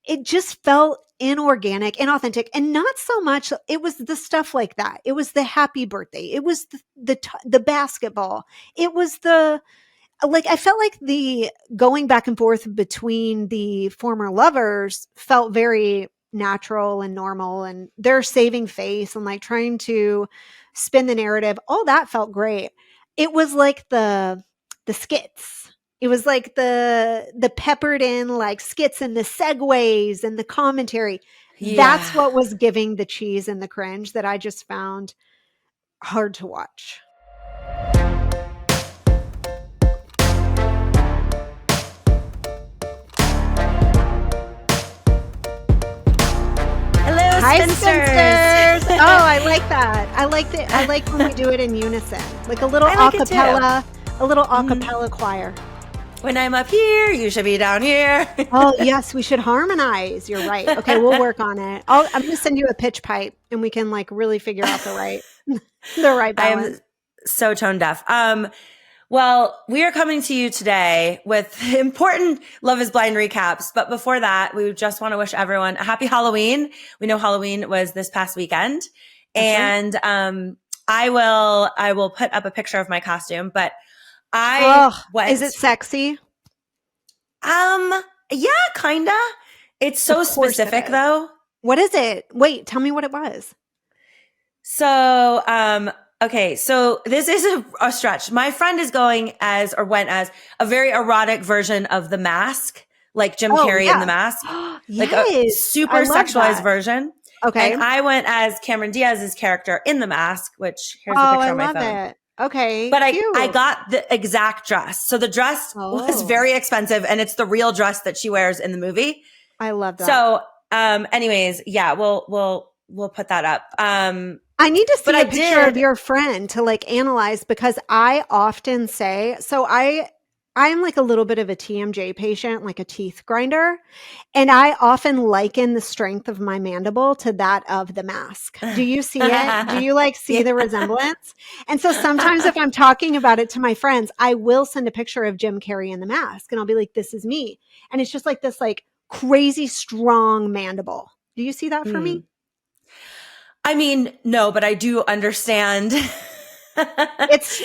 it just felt inorganic, inauthentic, and not so much. It was the stuff like that. It was the happy birthday. It was the basketball. It was I felt like the going back and forth between the former lovers felt very natural and normal, and they're saving face and like trying to spin the narrative. All that felt great. It was like the skits. It was like the peppered in like skits and the segues and the commentary. Yeah. That's what was giving the cheese and the cringe that I just found hard to watch. Hi, Spinsters. Oh, I like that. I like it. I like when we do it in unison, like a little acapella, choir. When I'm up here, you should be down here. Oh, yes, we should harmonize. You're right. Okay, we'll work on it. I'm going to send you a pitch pipe, and we can like really figure out the right balance. I am so tone deaf. Well, we are coming to you today with important Love is Blind recaps. But before that, we just want to wish everyone a happy Halloween. We know Halloween was this past weekend. That's right. I will put up a picture of my costume, but is it sexy? Yeah, kinda. It's so specific though. What is it? Wait, tell me what it was. So, okay, so this is a stretch. My friend is went as a very erotic version of The Mask, like Jim Carrey in The Mask. Like a super sexualized version. Okay. And I went as Cameron Diaz's character in The Mask, which here's the picture on my phone. It. Okay. But I got the exact dress. So the dress was very expensive, and it's the real dress that she wears in the movie. I love that. So, anyways, yeah, we'll put that up. I need to see a picture of your friend to like analyze, because I often say, so I'm like a little bit of a TMJ patient, like a teeth grinder. And I often liken the strength of my mandible to that of The Mask. Do you see it? Do you like see the resemblance? And so sometimes if I'm talking about it to my friends, I will send a picture of Jim Carrey in The Mask, and I'll be like, this is me. And it's just like this like crazy strong mandible. Do you see that for me? I mean, no, but I do understand. It's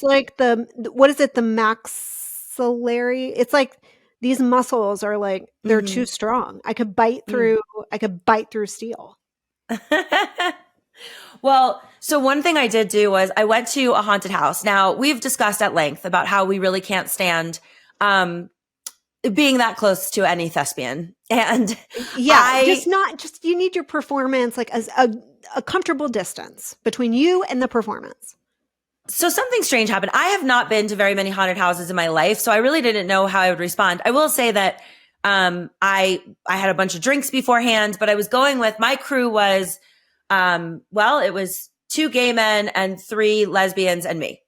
like what is it? The maxillary. It's like these muscles are like, they're too strong. I could bite through steel. Well, so one thing I did do was I went to a haunted house. Now, we've discussed at length about how we really can't stand, being that close to any thespian. And you need your performance, like as a comfortable distance between you and the performance. So something strange happened. I have not been to very many haunted houses in my life, so I really didn't know how I would respond. I will say that I had a bunch of drinks beforehand, but I was going with my crew was it was 2 gay men and 3 lesbians and me.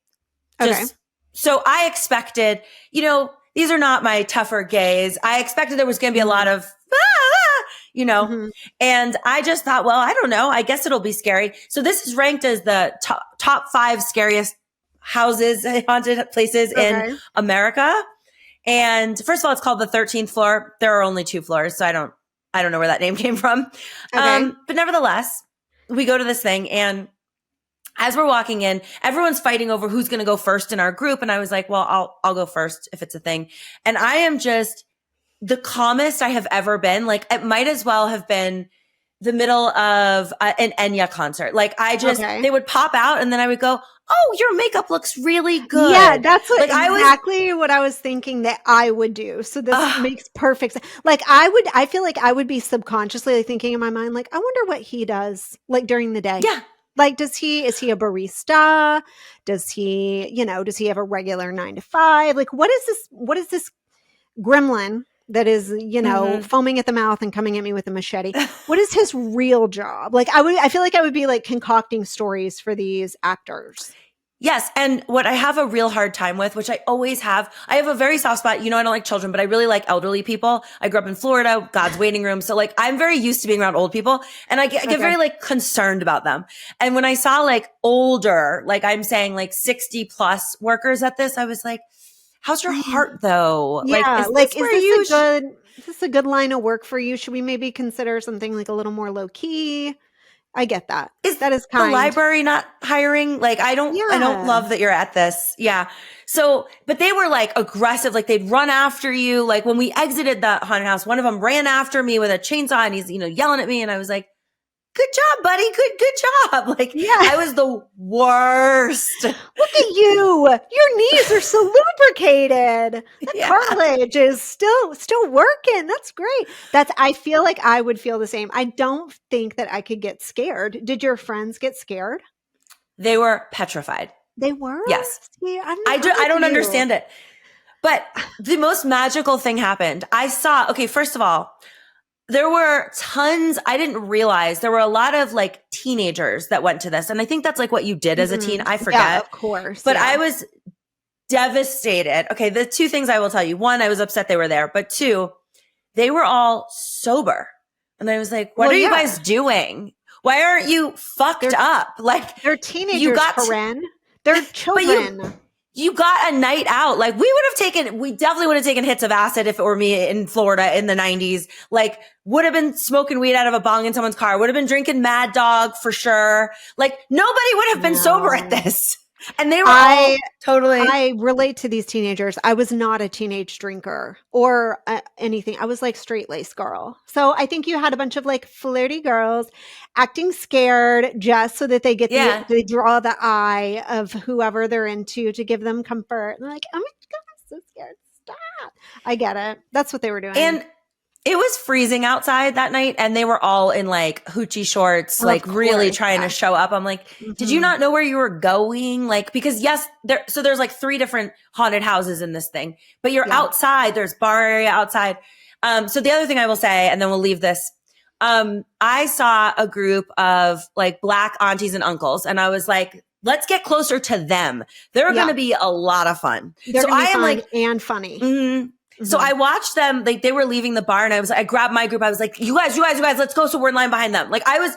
So I expected, these are not my tougher gays. I expected there was going to be a lot of, and I just thought, well, I don't know. I guess it'll be scary. So this is ranked as the top 5 scariest houses, haunted places in America. And first of all, it's called the 13th floor. There are only 2 floors, so I don't know where that name came from. But nevertheless, we go to this thing, and as we're walking in, everyone's fighting over who's going to go first in our group. And I was like, well, I'll go first if it's a thing. And I am just the calmest I have ever been. Like, it might as well have been the middle of an Enya concert. Like, they would pop out, and then I would go, oh, your makeup looks really good. Yeah, that's what I was thinking that I would do. So this makes perfect sense. Like, I feel like I would be subconsciously like, thinking in my mind, like, I wonder what he does like during the day. Yeah. Like, is he a barista? Does he have a regular 9 to 5? Like, what is this gremlin that is, foaming at the mouth and coming at me with a machete? What is his real job? Like, I feel like I would be like concocting stories for these actors. Yes. And what I have a real hard time with, which I always have, I have a very soft spot. I don't like children, but I really like elderly people. I grew up in Florida, God's waiting room. So like, I'm very used to being around old people, and I get very like concerned about them. And when I saw like older, like I'm saying like 60 plus workers at this, I was like, how's your heart though? Yeah. Is this Is this a good line of work for you? Should we maybe consider something like a little more low key? I get that. That is kind. The library not hiring? Like, I don't love that you're at this. Yeah. So, but they were like aggressive. Like they'd run after you. Like when we exited the haunted house, one of them ran after me with a chainsaw and he's, yelling at me. And I was like, good job, buddy. Good job. Like, I was the worst. Look at you. Your knees are so lubricated. The cartilage is still working. That's great. I feel like I would feel the same. I don't think that I could get scared. Did your friends get scared? They were petrified. They were? Yes. See, I don't understand it. But the most magical thing happened. First of all, there were tons. I didn't realize there were a lot of like teenagers that went to this. And I think that's like what you did as a teen. I forget. Yeah, of course. But I was devastated. Okay. The two things I will tell you. One, I was upset they were there. But two, they were all sober. And I was like, what are you guys doing? Why aren't you fucked up? Like they're teenagers, Corinne. They're children. You got a night out. Like we definitely would have taken hits of acid if it were me in Florida in the 90s. Like would have been smoking weed out of a bong in someone's car. Would have been drinking Mad Dog for sure. Like nobody would have been sober at this. And they were all totally. I relate to these teenagers. I was not a teenage drinker or anything. I was like straight lace girl. So I think you had a bunch of like flirty girls acting scared just so that they get they draw the eye of whoever they're into to give them comfort. And they're like, oh my God, I'm so scared. Stop. I get it. That's what they were doing. And it was freezing outside that night and they were all in like hoochie shorts, really trying to show up. I'm like, did you not know where you were going? Like, because there's like 3 different haunted houses in this thing, but you're outside, there's bar area outside. So the other thing I will say, and then we'll leave this. I saw a group of like Black aunties and uncles and I was like, let's get closer to them. They're going to be a lot of fun. They're so I am like, and funny. Mm-hmm. So I watched them, like they were leaving the bar and I grabbed my group. I was like, you guys, let's go. So we're in line behind them. Like I was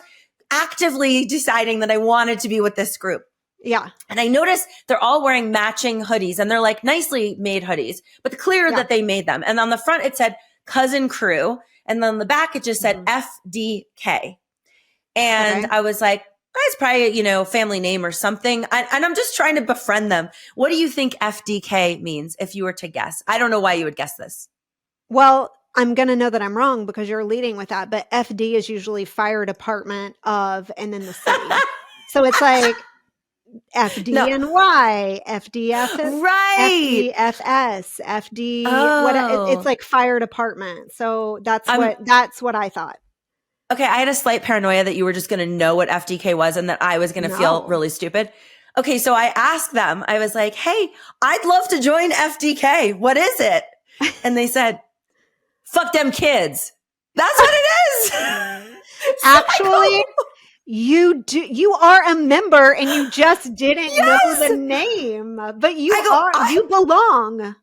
actively deciding that I wanted to be with this group. Yeah. And I noticed they're all wearing matching hoodies and they're like nicely made hoodies, but clear that they made them. And on the front, it said Cousin Crew. And then on the back, it just said FDK. And I was like, it's probably, family name or something. And I'm just trying to befriend them. What do you think FDK means if you were to guess? I don't know why you would guess this. Well, I'm going to know that I'm wrong because you're leading with that. But FD is usually fire department of, and then the city. So it's like FDNY, FDF, right. FDFS, FD, it's like fire department. So that's what I thought. Okay, I had a slight paranoia that you were just going to know what FDK was and that I was going to feel really stupid. Okay, so I asked them, I was like, hey, I'd love to join FDK. What is it? And they said, fuck them kids. That's what it is. Actually, you are a member and you just didn't know the name, but you belong.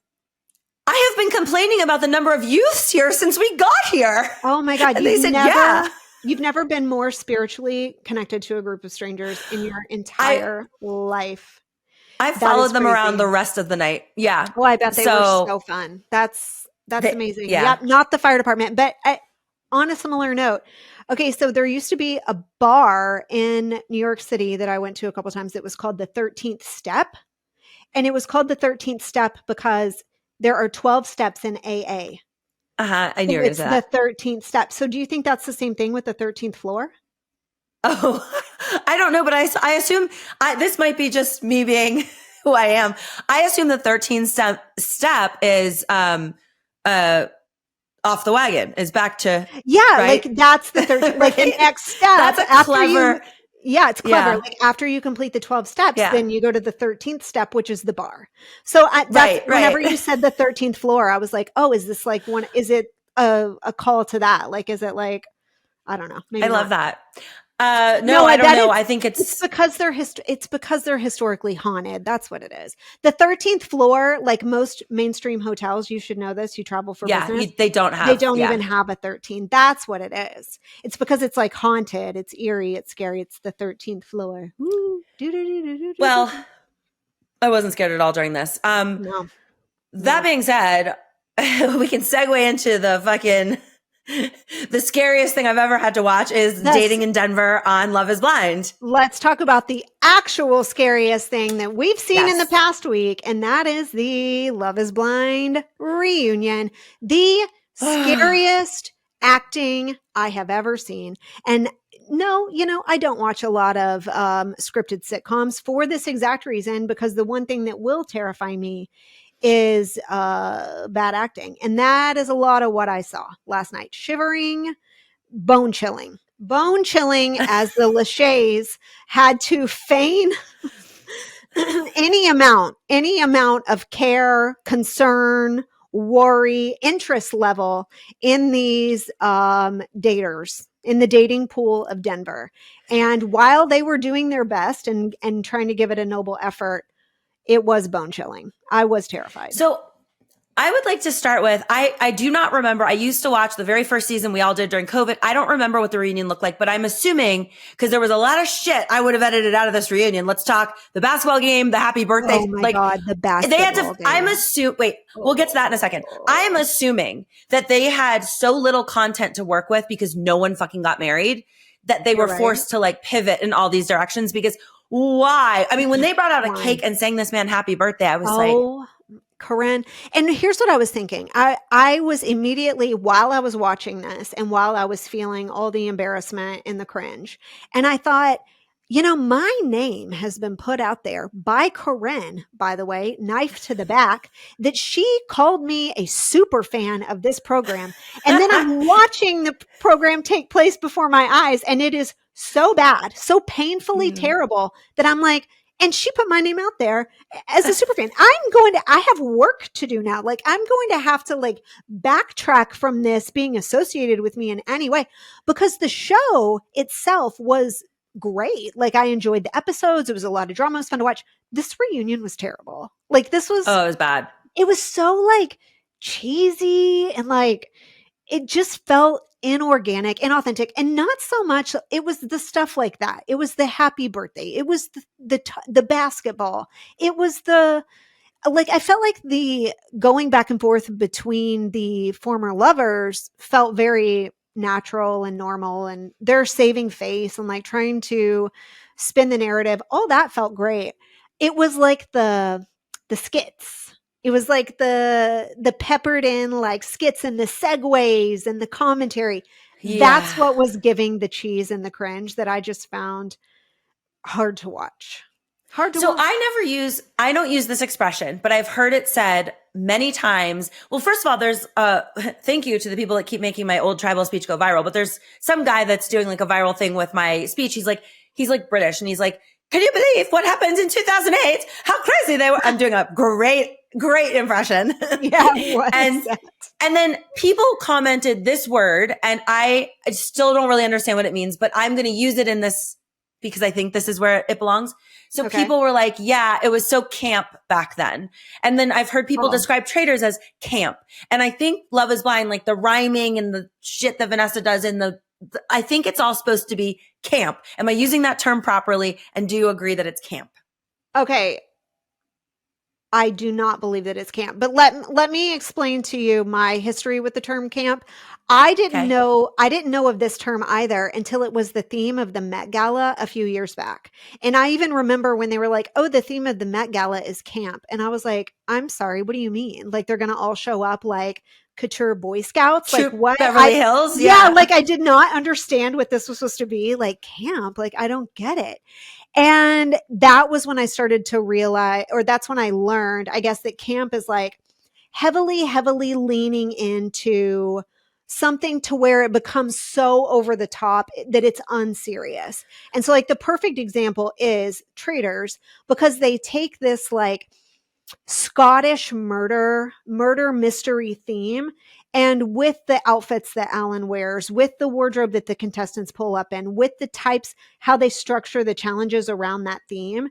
I have been complaining about the number of youths here since we got here. Oh my God. And they said, you've never been more spiritually connected to a group of strangers in your entire life. I followed them around the rest of the night. Yeah. Well, I bet they were so fun. That's amazing. Yeah. Not the fire department, but on a similar note. Okay. So there used to be a bar in New York City that I went to a couple of times. It was called the 13th Step. And it was called the 13th Step because there are 12 steps in AA. I knew it was that. It's the 13th step. So do you think that's the same thing with the 13th floor? Oh, I don't know, but I assume this might be just me being who I am. I assume the 13th step is off the wagon, is back to right? Like that's the 13th. Like the next step. That's a clever. It's clever. Yeah. Like after you complete the 12 steps, then you go to the 13th step, which is the bar. So whenever you said the 13th floor, I was like, oh, is this like one, is it a call to that? Like, is it like, I don't know. Maybe I love that. No, I don't know. I think it's because they're historically haunted. That's what it is. The 13th floor, like most mainstream hotels, you should know this. You travel for business. They don't even have a 13. That's what it is. It's because it's like haunted. It's eerie. It's scary. It's the 13th floor. Well, I wasn't scared at all during this. No. That being said, we can segue into the fucking the scariest thing I've ever had to watch is Dating in Denver on Love is Blind. Let's talk about the actual scariest thing that we've seen in the past week, and that is the Love is Blind reunion. The scariest acting I have ever seen. And no, I don't watch a lot of scripted sitcoms for this exact reason, because the one thing that will terrify me is bad acting. And that is a lot of what I saw last night. Shivering, bone chilling as the Lacheys had to feign any amount of care, concern, worry, interest level in these daters in the dating pool of Denver. And while they were doing their best and trying to give it a noble effort, it was bone chilling. I was terrified. So I would like to start with, I do not remember. I used to watch the very first season we all did during COVID. I don't remember what the reunion looked like, but I'm assuming, because there was a lot of shit I would have edited out of this reunion. Let's talk the basketball game, the happy birthday. Oh my God, the basketball game. We'll get to that in a second. I'm assuming that they had so little content to work with because no one fucking got married that they were forced to like pivot in all these directions, because why? I mean, when they brought out a cake and sang this man happy birthday, I was like, Corinne. And here's what I was thinking. I was immediately, while I was watching this and while I was feeling all the embarrassment and the cringe, and I thought, my name has been put out there by Corinne, by the way, knife to the back, that she called me a super fan of this program. And then I'm watching the program take place before my eyes, and it is so bad, so painfully terrible that I'm like, and she put my name out there as a super fan. I have work to do now. Like, I'm going to have to like backtrack from this being associated with me in any way, because the show itself was great. Like, I enjoyed the episodes. It was a lot of drama. It was fun to watch. This reunion was terrible. Like, it was bad. It was so like cheesy, and like, it just felt inorganic, inauthentic, and not so much. It was the stuff like that. It was the happy birthday. It was the basketball. It was I felt like the going back and forth between the former lovers felt very natural and normal, and they're saving face and like trying to spin the narrative. All that felt great. It was like the skits. It was like the peppered in like skits and the segues and the commentary. Yeah. That's what was giving the cheese and the cringe that I just found hard to watch. I don't use this expression, but I've heard it said many times. Well, first of all, there's thank you to the people that keep making my old tribal speech go viral, but there's some guy that's doing like a viral thing with my speech. He's like British, and he's like, can you believe what happened in 2008? How crazy they were. I'm doing a great impression. Yeah. And then people commented this word, and I still don't really understand what it means, but I'm going to use it in this because I think this is where it belongs. So people were like, yeah, it was so camp back then. And then I've heard people describe Traitors as camp. And I think Love is Blind, like the rhyming and the shit that Vanessa does I think it's all supposed to be camp. Am I using that term properly? And do you agree that it's camp? Okay. I do not believe that it's camp, but let me explain to you my history with the term camp. I didn't know of this term either until it was the theme of the Met Gala a few years back. And I even remember when they were like, oh, the theme of the Met Gala is camp. And I was like, I'm sorry, what do you mean? Like, they're going to all show up like couture Boy Scouts? Like, what? Beverly Hills? Yeah. Like, I did not understand what this was supposed to be. Like, camp. Like, I don't get it. And that was when I started to realize, or that's when I learned, I guess, that camp is like heavily leaning into something to where it becomes so over the top that it's unserious. And so like the perfect example is Traitors, because they take this like Scottish murder mystery theme, and with the outfits that Alan wears, with the wardrobe that the contestants pull up in, with the types, how they structure the challenges around that theme,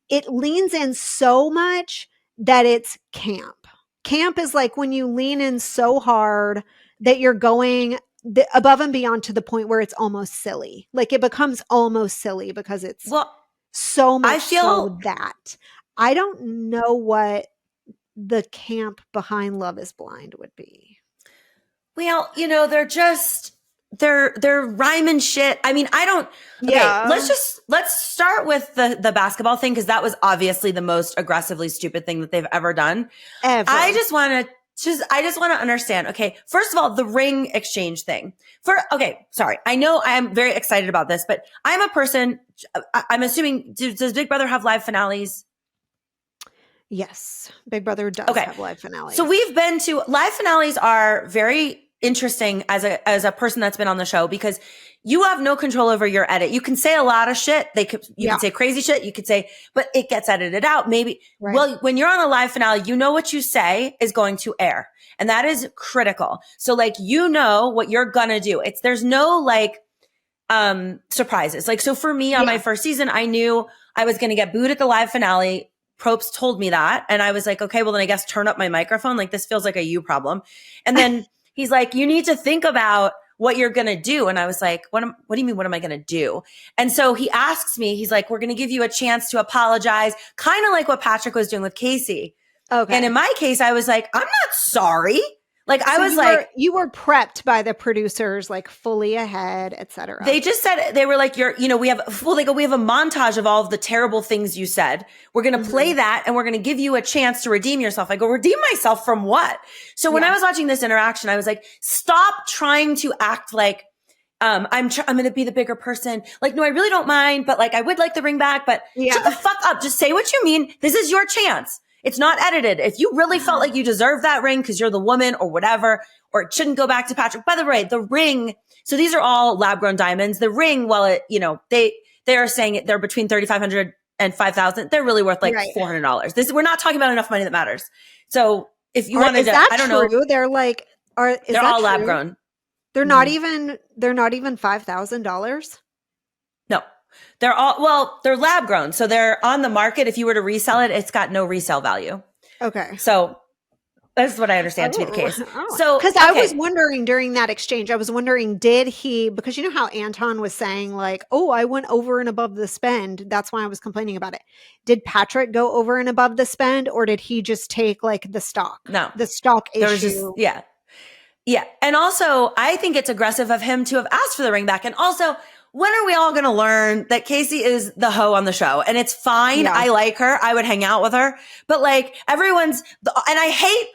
it leans in so much that it's camp. Camp is like when you lean in so hard that you're going above and beyond to the point where it's almost silly. Like, it becomes almost silly because it's so much so that I don't know what the camp behind Love is Blind would be. Well, they're rhyming shit. I mean, let's start with the basketball thing, because that was obviously the most aggressively stupid thing that they've ever done. Ever. I just want to understand. Okay, first of all, the ring exchange thing. Sorry. I know I'm very excited about this, but I'm a person, I'm assuming, does Big Brother have live finales? Yes, Big Brother does have live finales. So we've been to live finales are very interesting as a person that's been on the show, because you have no control over your edit. You can say a lot of shit. You can say crazy shit. You could say, but it gets edited out. Maybe. Right. Well, when you're on a live finale, you know what you say is going to air, and that is critical. So like, what you're gonna do. There's no like, surprises. Like, so for me on my first season, I knew I was going to get booed at the live finale. Probst told me that. And I was like, okay, well then I guess turn up my microphone. Like, this feels like a you problem. And then he's like, you need to think about what you're going to do. And I was like, what do you mean? What am I going to do? And so he asks me, he's like, we're going to give you a chance to apologize. Kind of like what Patrick was doing with Kacie. Okay. And in my case, I was like, I'm not sorry. Like, you were prepped by the producers, like fully ahead, etc. They just said, they were like, we have a montage of all of the terrible things you said. We're going to play that, and we're going to give you a chance to redeem yourself. I go, redeem myself from what? So when I was watching this interaction, I was like, stop trying to act like, I'm going to be the bigger person. Like, no, I really don't mind, but like, I would like the ring back, but shut the fuck up. Just say what you mean. This is your chance. It's not edited. If you really felt like you deserve that ring because you're the woman or whatever, or it shouldn't go back to Patrick. By the way, the ring, so these are all lab grown diamonds. The ring, while they are saying they're between $3,500 and $5,000, they're really worth like $400. We're not talking about enough money that matters. So if you wanted to, I don't know. They're like, they're all lab grown. They're not even $5,000. No. They're lab grown. So they're on the market. If you were to resell it, it's got no resale value. Okay. So that's what I understand to be the case. So, because I was wondering during that exchange, did he, because you know how Anton was saying like, oh, I went over and above the spend. That's why I was complaining about it. Did Patrick go over and above the spend, or did he just take like the stock? No. The stock issue. Yeah. And also, I think it's aggressive of him to have asked for the ring back. And also, when are we all going to learn that Kacie is the hoe on the show? And it's fine. Yeah. I like her. I would hang out with her. But like, and I hate,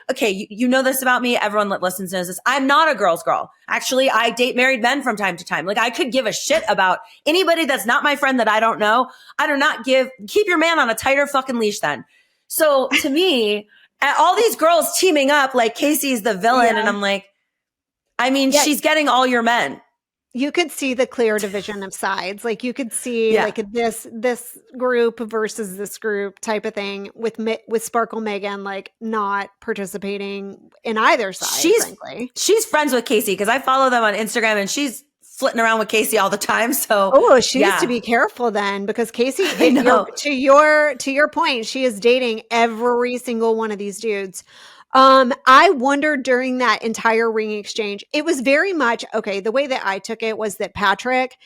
you know this about me. Everyone that listens knows this. I'm not a girl's girl. Actually, I date married men from time to time. Like, I could give a shit about anybody that's not my friend that I don't know. I do not keep your man on a tighter fucking leash then. So to me, all these girls teaming up, like Kacie's the villain. And I'm like, I mean, she's getting all your men. You could see the clear division of sides. Like, you could see like this group versus this group type of thing with Sparkle Megan, like not participating in either side. Frankly, she's friends with Kacie because I follow them on Instagram, and she's flitting around with Kacie all the time. So, she needs to be careful then, because Kacie, to your point, she is dating every single one of these dudes. I wondered during that entire ring exchange, it was very much, the way that I took it was that Patrick,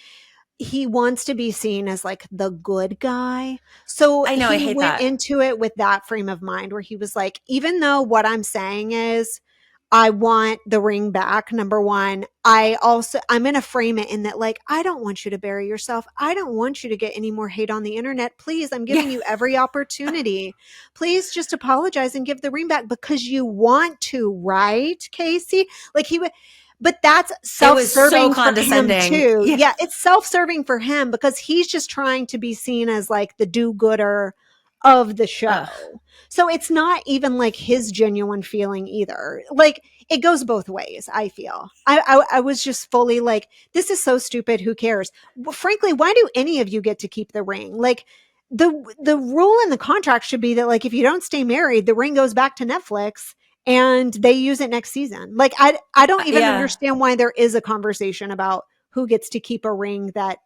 he wants to be seen as like the good guy. So he went into it with that frame of mind where he was like, even though what I'm saying is, I want the ring back. Number one, I'm going to frame it in that, like, I don't want you to bury yourself. I don't want you to get any more hate on the internet. Please, I'm giving you every opportunity. Please just apologize and give the ring back because you want to, right, Kacie? Like but that's self-serving for him too. Yeah, it's self-serving for him because he's just trying to be seen as like the do-gooder of the show. So it's not even like his genuine feeling either. Like, it goes both ways, I feel. I was just fully like, this is so stupid. Who cares? Well, frankly, why do any of you get to keep the ring? Like, the rule in the contract should be that, like, if you don't stay married, the ring goes back to Netflix and they use it next season. Like, I don't even understand why there is a conversation about who gets to keep a ring that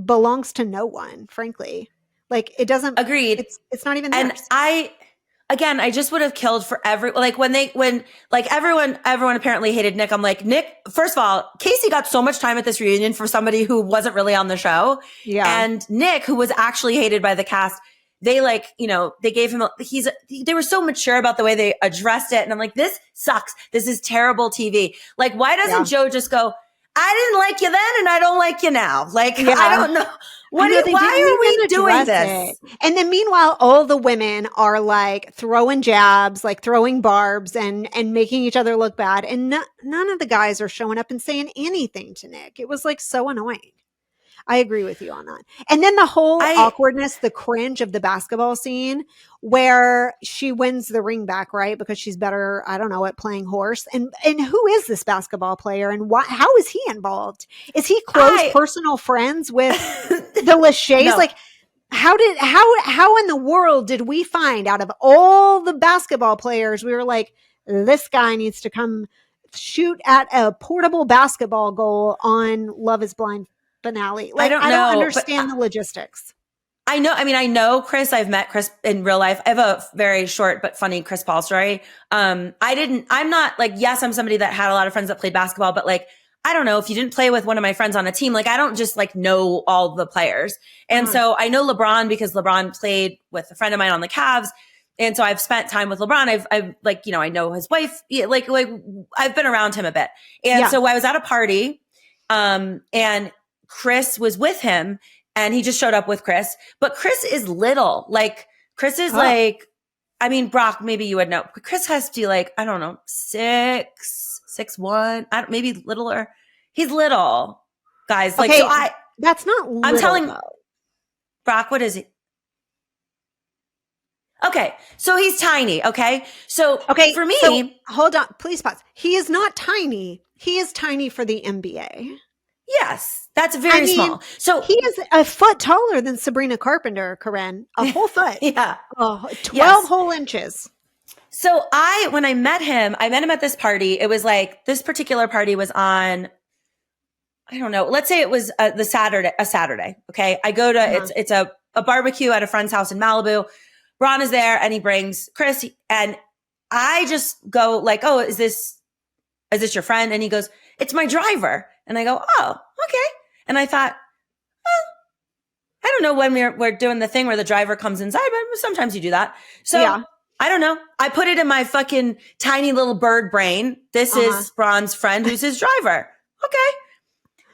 belongs to no one, frankly. Like, it doesn't. Agreed. It's not even theirs. And I just would have killed for when everyone apparently hated Nick. I'm like, Nick, first of all, Kacie got so much time at this reunion for somebody who wasn't really on the show. Yeah. And Nick, who was actually hated by the cast, they like, they gave him, they were so mature about the way they addressed it. And I'm like, this sucks. This is terrible TV. Like, why doesn't Joe just go, I didn't like you then and I don't like you now? Like, I don't know. Why are we doing this? And then meanwhile, all the women are like throwing jabs, like throwing barbs and making each other look bad. And none of the guys are showing up and saying anything to Nick. It was like so annoying. I agree with you on that. And then the whole awkwardness, the cringe of the basketball scene where she wins the ring back, right? Because she's better, I don't know, at playing horse. And who is this basketball player and how is he involved? Is he close personal friends with the Lachey's? No. Like how in the world did we find out of all the basketball players, we were like, this guy needs to come shoot at a portable basketball goal on Love is Blind finale. Like, I don't understand the logistics. I know Chris. I've met Chris in real life. I have a very short but funny Chris Paul story. I'm not like, yes, I'm somebody that had a lot of friends that played basketball, but like, I don't know, if you didn't play with one of my friends on a team, like I don't just like know all the players. And so I know LeBron because LeBron played with a friend of mine on the Cavs. And so I've spent time with LeBron. I've like, I know his wife, like I've been around him a bit. And so I was at a party, and Chris was with him and he just showed up with Chris, but Chris is little. Like Chris is like, Brock, maybe you would know. Chris has to be like, I don't know, 6'1", maybe littler. He's little, guys. Like, okay, that's not little. I'm telling Brock, what is he? Okay. So he's tiny. Okay. So for me, hold on, please pause. He is not tiny. He is tiny for the NBA. Yes, that's very small. So he is a foot taller than Sabrina Carpenter, Corinne. A whole foot. 12 whole inches. So when I met him at this party. It was like, this particular party was on, I don't know, let's say it was a Saturday. Okay. I go to, it's a barbecue at a friend's house in Malibu. Ron is there and he brings Chris, and I just go like, oh, is this your friend? And he goes, it's my driver. And I go, oh, okay. And I thought, I don't know when we're doing the thing where the driver comes inside, but sometimes you do that. So I don't know. I put it in my fucking tiny little bird brain. This is Ron's friend who's his driver. Okay.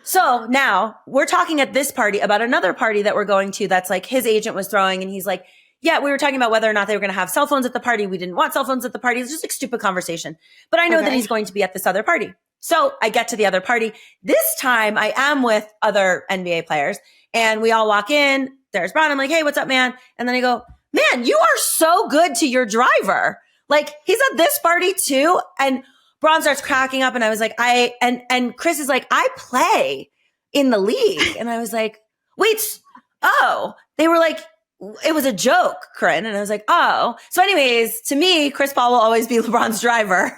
So now we're talking at this party about another party that we're going to that's like his agent was throwing. And he's like, yeah, we were talking about whether or not they were going to have cell phones at the party. We didn't want cell phones at the party. It's just like stupid conversation. But I know that he's going to be at this other party. So I get to the other party. This time I am with other NBA players and we all walk in. There's Bron. I'm like, hey, what's up, man? And then I go, man, you are so good to your driver. Like he's at this party too. And Bron starts cracking up. And I was like, and Chris is like, I play in the league. And I was like, wait, they were like, it was a joke, Corinne. And I was like, oh. So anyways, to me, Chris Paul will always be LeBron's driver.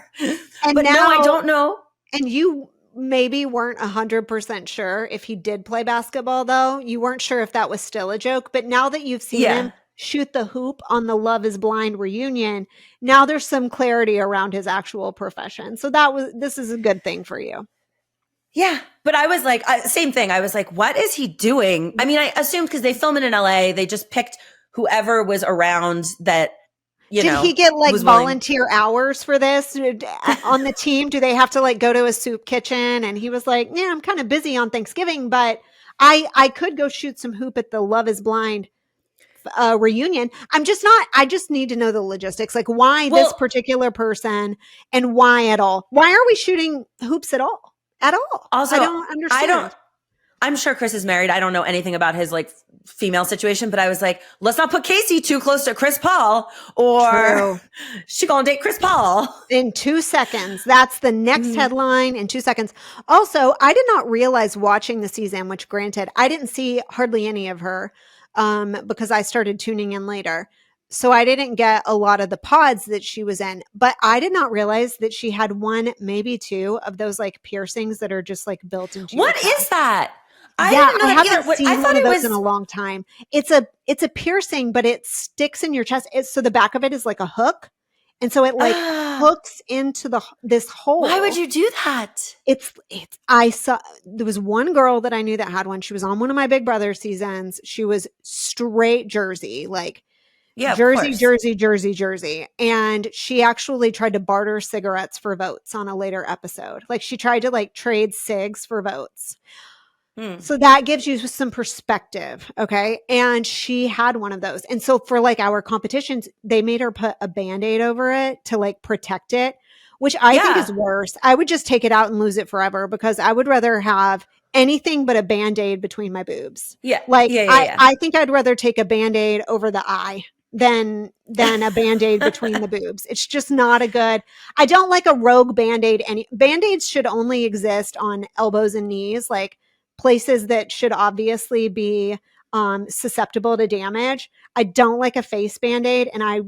But now I don't know. And you maybe weren't 100% sure if he did play basketball, though. You weren't sure if that was still a joke. But now that you've seen him shoot the hoop on the Love is Blind reunion, now there's some clarity around his actual profession. So this is a good thing for you. Yeah. But I was like, same thing. I was like, what is he doing? I mean, I assumed because they film it in LA, they just picked whoever was around that. Did he get like volunteer hours for this on the team? Do they have to like go to a soup kitchen? And he was like, yeah, I'm kind of busy on Thanksgiving, but I could go shoot some hoop at the Love is Blind reunion. I just need to know the logistics. Like why this particular person and why at all? Why are we shooting hoops at all? Also, I don't understand. I'm sure Chris is married. I don't know anything about his like female situation, but I was like, let's not put Kacie too close to Chris Paul or she gonna date Chris Paul. In 2 seconds. That's the next headline in 2 seconds. Also, I did not realize watching the season, which granted, I didn't see hardly any of her because I started tuning in later. So I didn't get a lot of the pods that she was in, but I did not realize that she had one, maybe two of those like piercings that are just like built into. What is that? I haven't seen one of those in a long time. It's a piercing, but it sticks in your chest. So the back of it is like a hook. And so it like hooks into this hole. Why would you do that? There was one girl that I knew that had one. She was on one of my Big Brother seasons. She was straight Jersey, like Yeah, of Jersey, course. Jersey, Jersey, Jersey. And she actually tried to barter cigarettes for votes on a later episode. Like she tried to like trade cigs for votes. So that gives you some perspective. Okay. And she had one of those. And so for like our competitions, they made her put a Band-Aid over it to like protect it, which I think is worse. I would just take it out and lose it forever because I would rather have anything but a Band-Aid between my boobs. Yeah. Like Yeah. I think I'd rather take a Band-Aid over the eye than a Band-Aid between the boobs. It's just not a good. I don't like a rogue Band-Aid. Band-Aids should only exist on elbows and knees, like places that should obviously be susceptible to damage. I don't like a face Band-Aid, and I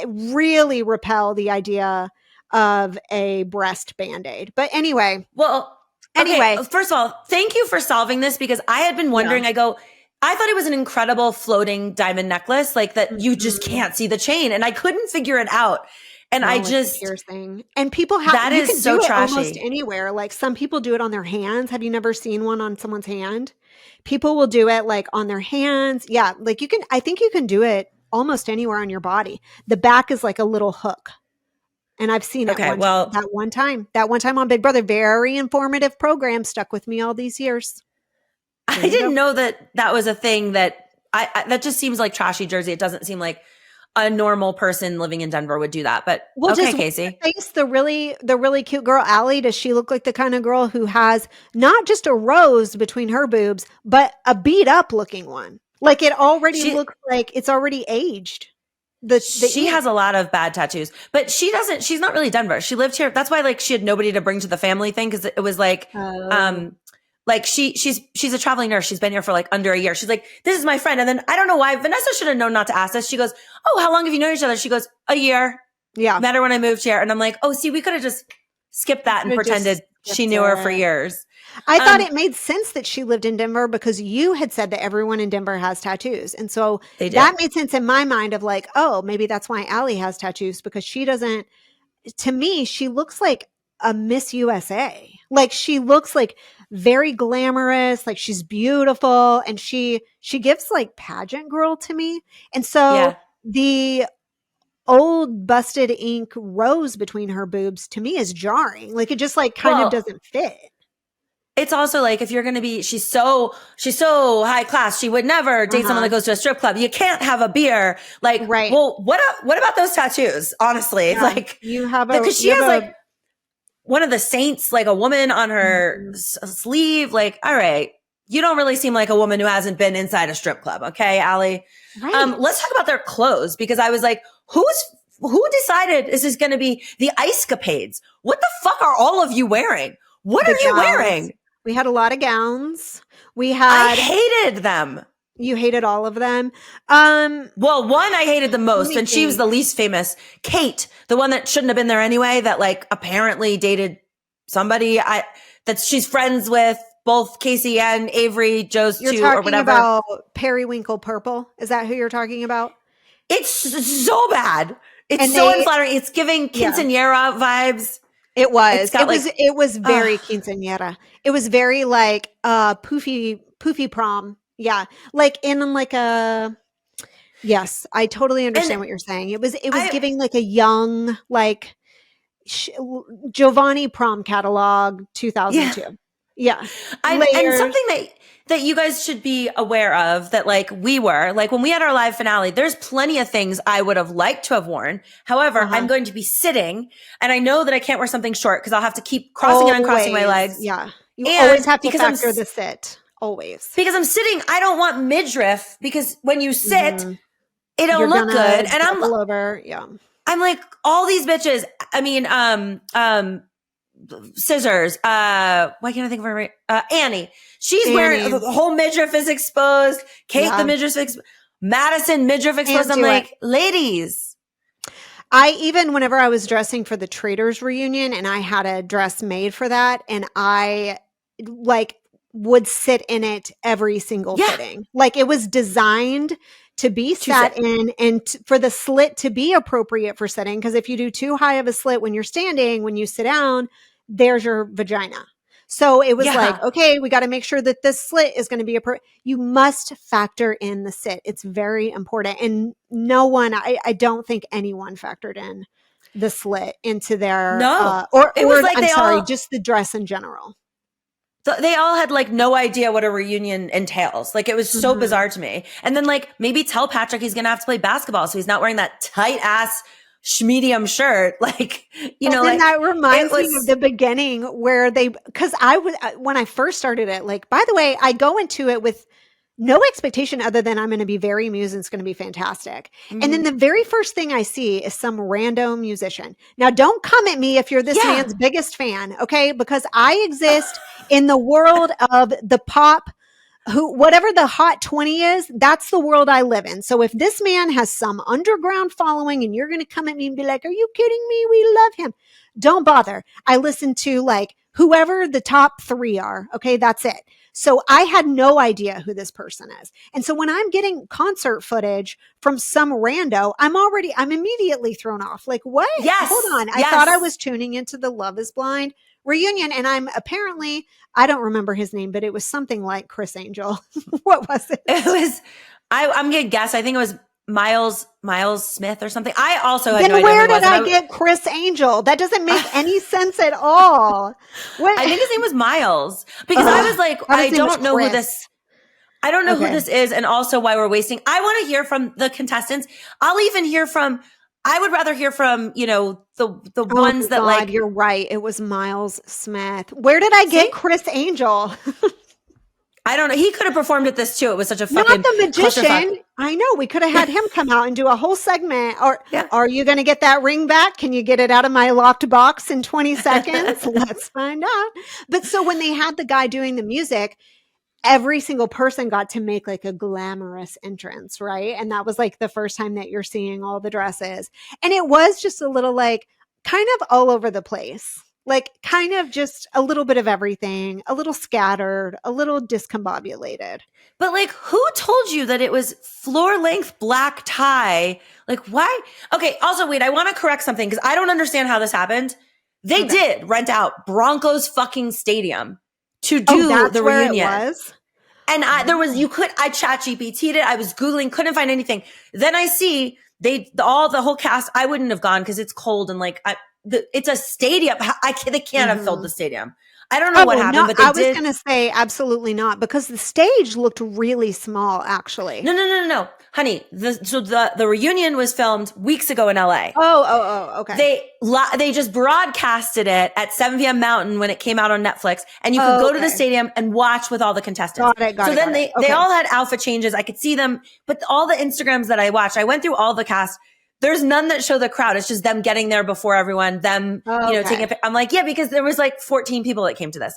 really repel the idea of a breast Band-Aid. But anyway. Okay, first of all, thank you for solving this because I had been wondering, I thought it was an incredible floating diamond necklace, like that you just can't see the chain, and I couldn't figure it out. And I just piercing. And people have that you is can so do it trashy. almost anywhere. Like some people do it on their hands. Have you never seen one on someone's hand? People will do it like on their hands. Yeah, like I think you can do it almost anywhere on your body. The back is like a little hook. And I've seen it that one time on Big Brother. Very informative program, stuck with me all these years. I didn't know that was a thing that that just seems like trashy Jersey. It doesn't seem like a normal person living in Denver would do that. But okay, Kacie. The really cute girl, Allie, does she look like the kind of girl who has not just a rose between her boobs, but a beat up looking one? Like it already looks like it's already aged. She has a lot of bad tattoos, but she's not really Denver. She lived here. That's why like she had nobody to bring to the family thing. Cause it was like, like she's a traveling nurse. She's been here for like under a year. She's like, this is my friend. And then I don't know why Vanessa should have known not to ask this. She goes, oh, how long have you known each other? She goes, a year. Yeah. Met her when I moved here. And I'm like, oh, see, we could have just skipped that and pretended she knew her for years. I thought it made sense that she lived in Denver because you had said that everyone in Denver has tattoos. And so that made sense in my mind of like, oh, maybe that's why Allie has tattoos because she doesn't, to me, she looks like a Miss USA. Like she looks like very glamorous, like she's beautiful. And she gives like pageant girl to me. And so the old busted ink rose between her boobs to me is jarring. Like it just like kind of doesn't fit. It's also like if you're going to be, she's so high class. She would never date someone that goes to a strip club. You can't have a beer. Like, well, what about those tattoos? Honestly, like you have because she has like one of the saints, like a woman on her sleeve. Like, all right, you don't really seem like a woman who hasn't been inside a strip club. Okay, Allie. Right. Let's talk about their clothes because I was like, who decided this is going to be the ice capades? What the fuck are all of you wearing? What are you wearing? We had a lot of gowns. I hated them. You hated all of them. Well, one I hated the most, and she was the least famous. Kate, the one that shouldn't have been there anyway, that like apparently dated somebody that she's friends with, both Kacie and Avery, Joe's two or whatever. You're talking about Periwinkle Purple. Is that who you're talking about? It's so bad. It's so unflattering. It's giving Quinceañera vibes. It was. It was very Quinceañera. It was very like poofy prom. Yeah. Like in like a yes, I totally understand what you're saying. It was giving like a young like Giovanni prom catalog 2002. Yeah. And something that you guys should be aware of that like we were like when we had our live finale, there's plenty of things I would have liked to have worn. However, I'm going to be sitting and I know that I can't wear something short because I'll have to keep crossing and uncrossing my legs. Yeah. You always have to factor the sit. Always. Because I'm sitting, I don't want midriff because when you sit, it don't look good. And I'm over. Yeah. I'm like all these bitches. I mean, Scissors. Why can't I think of her? Annie. She's wearing the whole midriff is exposed. Kate, the midriff exposed. Madison, midriff exposed. I'm like, ladies. I even whenever I was dressing for the Traders reunion and I had a dress made for that and I like would sit in it every single fitting. Like it was designed to be sat in and for the slit to be appropriate for sitting. Because if you do too high of a slit when you're standing, when you sit down, there's your vagina. So it was Yeah. like, okay, we got to make sure that this slit is going to be you must factor in the sit. It's very important. And no one, I don't think anyone factored in the slit into their, No. or It was like I'm they sorry, all- just the dress in general. They all had like no idea what a reunion entails. Like it was so bizarre to me. And then like maybe tell Patrick he's going to have to play basketball. So he's not wearing that tight ass medium shirt. Like, you know, and like that reminds me of the beginning where cause when I first started it, like, by the way, I go into it with no expectation other than I'm going to be very amused and it's going to be fantastic. And then the very first thing I see is some random musician. Now, don't come at me if you're this man's biggest fan, okay? Because I exist in the world of the pop, whatever the hot 20 is, that's the world I live in. So if this man has some underground following and you're going to come at me and be like, are you kidding me? We love him. Don't bother. I listen to like whoever the top 3 are. Okay. That's it. So I had no idea who this person is. And so when I'm getting concert footage from some rando, I'm immediately thrown off. Like, what? Yes. Hold on. I thought I was tuning into the Love is Blind reunion. And I'm apparently, I don't remember his name, but it was something like Chris Angel. What was it? It was, I'm going to guess. I think it was Miles Smith or something. I also had no idea. Where did I get Chris Angel? That doesn't make any sense at all. I think his name was Miles because I was like, I don't know who this is. And also why we're wasting. I want to hear from the contestants. I'll even hear from, I would rather hear from, you know, the ones that like. You're right. It was Miles Smith. Where did I get Chris Angel? I don't know. He could have performed at this too. It was such a fucking. Not the magician. I know. We could have had him come out and do a whole segment. Or are you going to get that ring back? Can you get it out of my locked box in 20 seconds? Let's find out. But so when they had the guy doing the music, every single person got to make like a glamorous entrance, right? And that was like the first time that you're seeing all the dresses. And it was just a little like kind of all over the place. Like kind of just a little bit of everything, a little scattered, a little discombobulated. But like, who told you that it was floor length black tie? Like, why? Okay. Also, wait, I want to correct something because I don't understand how this happened. They did rent out Broncos fucking stadium to do the reunion. It was? And I chat GPT'd it. I was Googling, couldn't find anything. Then I see the whole cast. I wouldn't have gone because it's cold and like, it's a stadium. They can't have filled the stadium. I don't know what happened, but I was going to say absolutely not because the stage looked really small, actually. No, honey. The reunion was filmed weeks ago in LA. Oh, okay. They just broadcasted it at 7 p.m. Mountain when it came out on Netflix, and you could go to the stadium and watch with all the contestants. Got it. They all had outfit changes. I could see them, but all the Instagrams that I watched, I went through all the cast. There's none that show the crowd. It's just them getting there before everyone, taking I'm like, yeah, because there was like 14 people that came to this.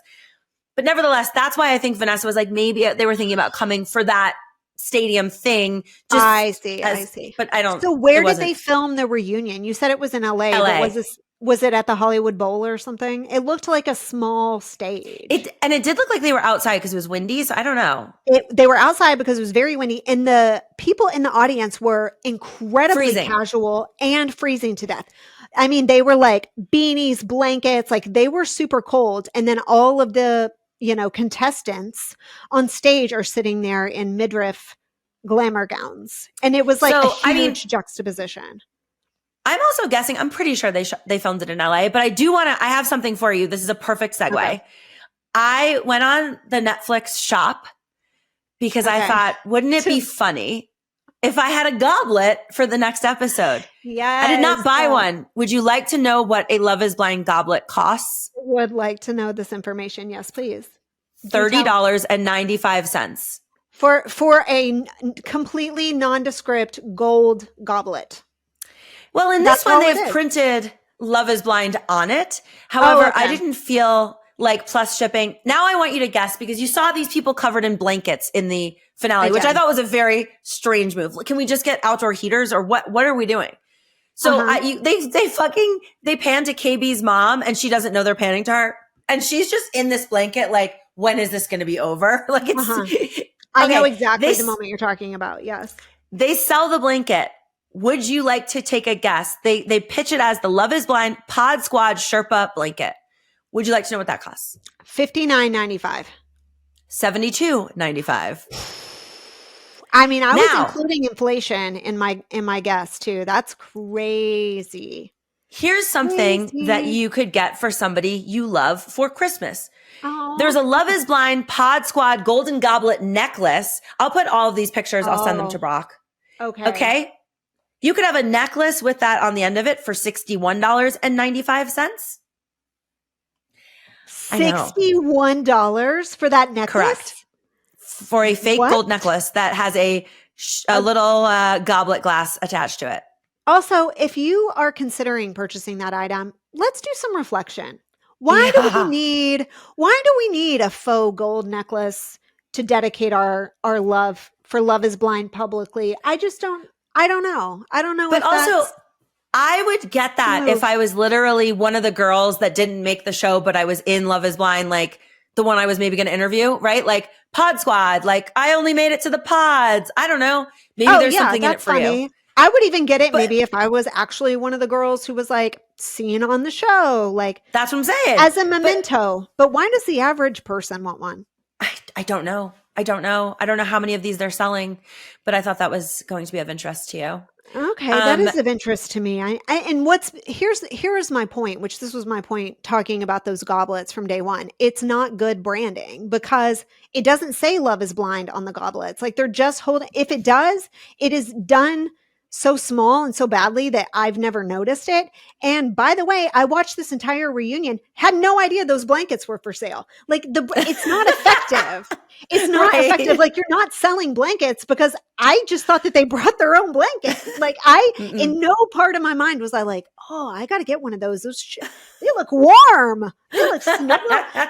But nevertheless, that's why I think Vanessa was like, maybe they were thinking about coming for that stadium thing. I see. But I don't. So where did they film the reunion? You said it was in LA. But was it at the Hollywood Bowl or something? It looked like a small stage. It did look like they were outside because it was windy. So I don't know. They were outside because it was very windy. And the people in the audience were incredibly casual and freezing to death. I mean, they were like beanies, blankets, like they were super cold. And then all of the, contestants on stage are sitting there in midriff glamour gowns. And it was like a huge juxtaposition. I'm also guessing, I'm pretty sure they filmed it in LA, but I have something for you. This is a perfect segue. Okay. I went on the Netflix shop because I thought, wouldn't it be funny if I had a goblet for the next episode? Yes. I did not buy one. Would you like to know what a Love is Blind goblet costs? Would like to know this information. Yes, please. $30.95. For a completely nondescript gold goblet. Well, in this one, they've printed Love is Blind on it. However, I didn't feel like plus shipping. Now I want you to guess because you saw these people covered in blankets in the finale, which I thought was a very strange move. Can we just get outdoor heaters or what are we doing? So they pan to KB's mom and she doesn't know they're panning to her. And she's just in this blanket. Like, when is this going to be over? Like it's, I know exactly the moment you're talking about. Yes. They sell the blanket. Would you like to take a guess? They pitch it as the Love is Blind Pod Squad Sherpa blanket. Would you like to know what that costs? $59.95. $72.95. I mean, I was including inflation in my guess too. That's crazy. Here's something that you could get for somebody you love for Christmas. Aww. There's a Love is Blind Pod Squad golden goblet necklace. I'll put all of these pictures. I'll send them to Brock. Okay. You could have a necklace with that on the end of it for $61.95. $61 for that necklace? Correct. For a fake gold necklace that has a little goblet glass attached to it. Also, if you are considering purchasing that item, let's do some reflection. Why do we need a faux gold necklace to dedicate our love for Love is Blind publicly? I don't know. But also, I would get that if I was literally one of the girls that didn't make the show, but I was in Love is Blind, like the one I was maybe going to interview, right? Like Pod Squad, like I only made it to the pods. I don't know. Maybe there's something in it for you. I would even get it maybe if I was actually one of the girls who was like seen on the show. Like that's what I'm saying. As a memento. But why does the average person want one? I don't know. I don't know how many of these they're selling, but I thought that was going to be of interest to you. Okay, that is of interest to me. Here's my point, which this was my point talking about those goblets from day one. It's not good branding because it doesn't say Love is Blind on the goblets. Like they're just holding, if it does, it is done so small and so badly that I've never noticed it. And by the way, I watched this entire reunion, had no idea those blankets were for sale. Like it's not effective. It's not effective. Like you're not selling blankets because I just thought that they brought their own blankets. Like in no part of my mind was I like, oh, I got to get one of those. They look warm. They look snuggle.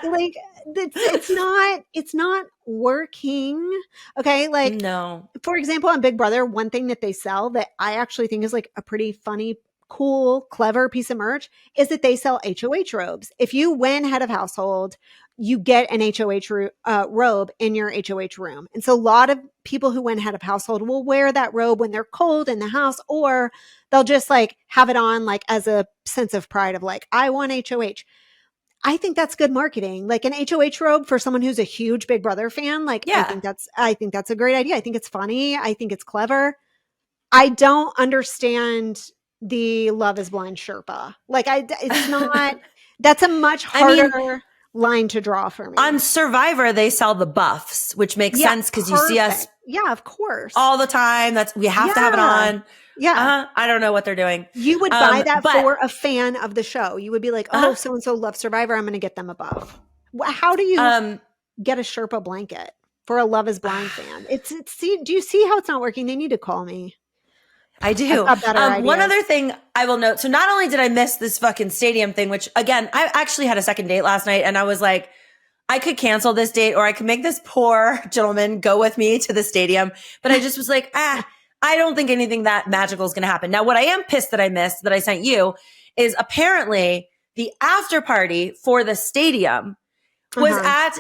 Like it's not working. Okay. Like, no, for example, on Big Brother, one thing that they sell that I actually think is like a pretty funny, cool, clever piece of merch is that they sell HOH robes. If you win head of household, you get an HOH robe in your HOH room. And so a lot of people who win head of household will wear that robe when they're cold in the house, or they'll just like have it on like as a sense of pride of like, I won HOH. I think that's good marketing. Like an HOH robe for someone who's a huge Big Brother fan. Like, I think that's a great idea. I think it's funny. I think it's clever. I don't understand the Love is Blind Sherpa. Like it's not, that's a much harder line to draw for me. On Survivor, they sell the buffs, which makes sense because you see us. Yeah, of course. All the time. We have to have it on. Yeah. I don't know what they're doing. You would buy that for a fan of the show. You would be like, oh, so-and-so loves Survivor. I'm going to get them a buff. How do you get a Sherpa blanket for a Love is Blind fan? Do you see how it's not working? They need to call me. I do. One other thing I will note. So not only did I miss this fucking stadium thing, which again, I actually had a second date last night and I was like, I could cancel this date or I could make this poor gentleman go with me to the stadium. But I just was like, I don't think anything that magical is going to happen. Now, what I am pissed that I missed that I sent you is apparently the after party for the stadium was at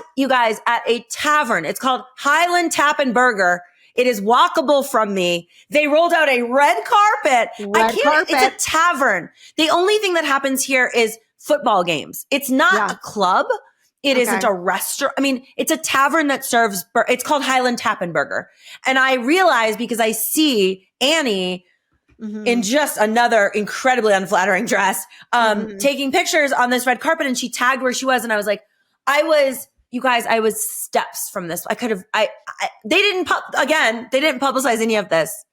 a tavern. It's called Highland Tappenburger. It is walkable from me. They rolled out a red carpet. It's a tavern. The only thing that happens here is football games. It's not a club. It isn't a restaurant. I mean, it's a tavern that serves, it's called Highland Tappenburger. And I realize because I see Annie in just another incredibly unflattering dress, taking pictures on this red carpet and she tagged where she was. And I was like, I was steps from this. They didn't publicize any of this.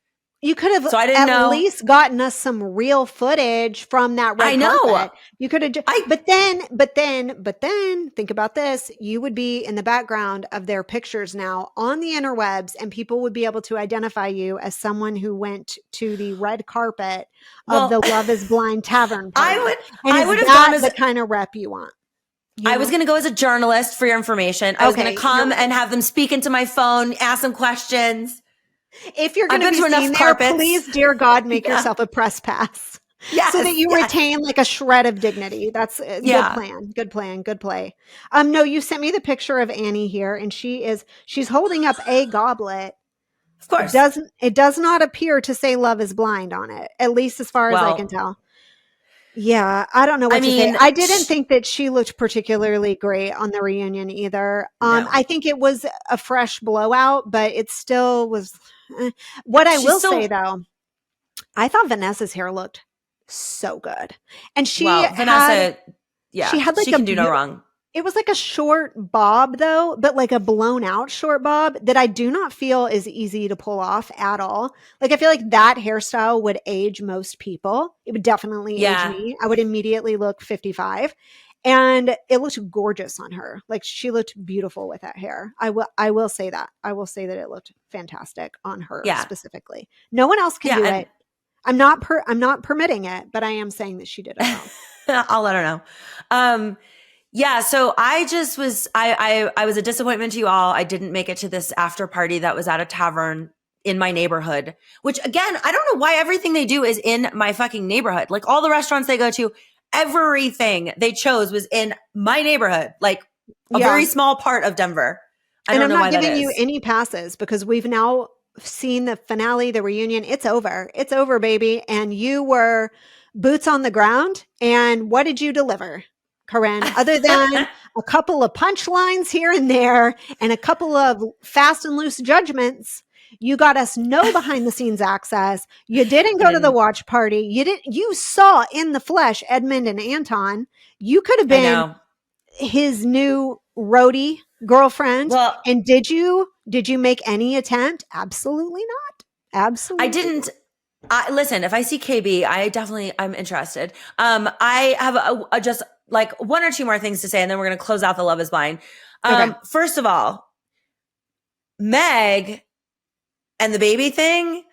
You could have at least gotten us some real footage from that red carpet. You could have, but then think about this. You would be in the background of their pictures now on the interwebs and people would be able to identify you as someone who went to the red carpet of the Love is Blind Tavern party. I would have gone as the kind of rep you want. I was going to go as a journalist for your information. I was going to come and have them speak into my phone, ask them questions. If you're going to be seen there, please, dear God, make yourself a press pass. Yes, so that you retain like a shred of dignity. That's a good plan. Good plan. Good play. No, you sent me the picture of Annie here and she's holding up a goblet. Of course. It does not appear to say Love is Blind on it, at least as far as I can tell. Yeah, I don't know what I to say. mean, I didn't think that she looked particularly great on the reunion either. no. I think it was a fresh blowout, but it still was. What I will say though, I thought Vanessa's hair looked so good, and Vanessa, she had like she can do no wrong. It was like a short bob though, but like a blown out short bob that I do not feel is easy to pull off at all. Like I feel like that hairstyle would age most people. It would definitely age me. I would immediately look 55. And it looked gorgeous on her. Like she looked beautiful with that hair. I will say that. I will say that it looked fantastic on her specifically. No one else can do it. I'm not permitting it, but I am saying that she did it well. I'll let her know. Yeah, so I was a disappointment to you all. I didn't make it to this after party that was at a tavern in my neighborhood, which again, I don't know why everything they do is in my fucking neighborhood. Like all the restaurants they go to, everything they chose was in my neighborhood, like a very small part of Denver. And I'm not giving you any passes because we've now seen the finale, the reunion. It's over. It's over, baby. And you were boots on the ground. And what did you deliver, Corinne? Other than a couple of punchlines here and there and a couple of fast and loose judgments, you got us no behind the scenes access. You didn't go to the watch party. You saw in the flesh Edmund and Anton. You could have been his new roadie girlfriend. Well, and did you make any attempt? Absolutely not. Absolutely. I didn't. Listen, if I see KB, I'm interested. I have just like one or two more things to say, and then we're going to close out the Love is Blind. First of all, Meg and the baby thing.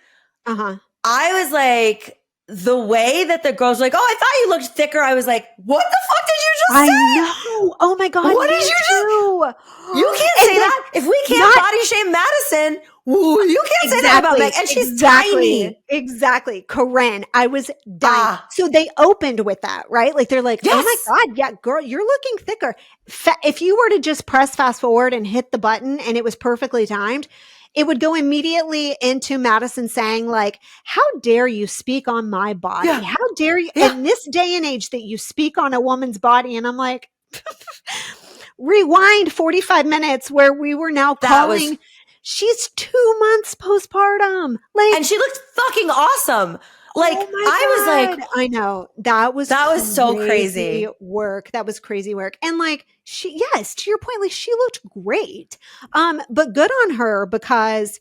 I was like, the way that the girls were like, oh, I thought you looked thicker. I was like, what the fuck did you just say? I know. Oh my God. What did you just? You can't say that. If we can't body shame Madison, you can't say that about Meg. And she's tiny. Exactly. Corinne, I was dying. So they opened with that, right? Like they're like, oh my God, yeah, girl, you're looking thicker. If you were to just press fast forward and hit the button and it was perfectly timed, it would go immediately into Madison saying like, how dare you speak on my body? Yeah. How dare you in this day and age that you speak on a woman's body? And I'm like, rewind 45 minutes where we were now calling. She's 2 months postpartum. Like, and she looked fucking awesome. Like, I was like, I know that was so crazy work. That was crazy work. And like, to your point, like she looked great. But good on her because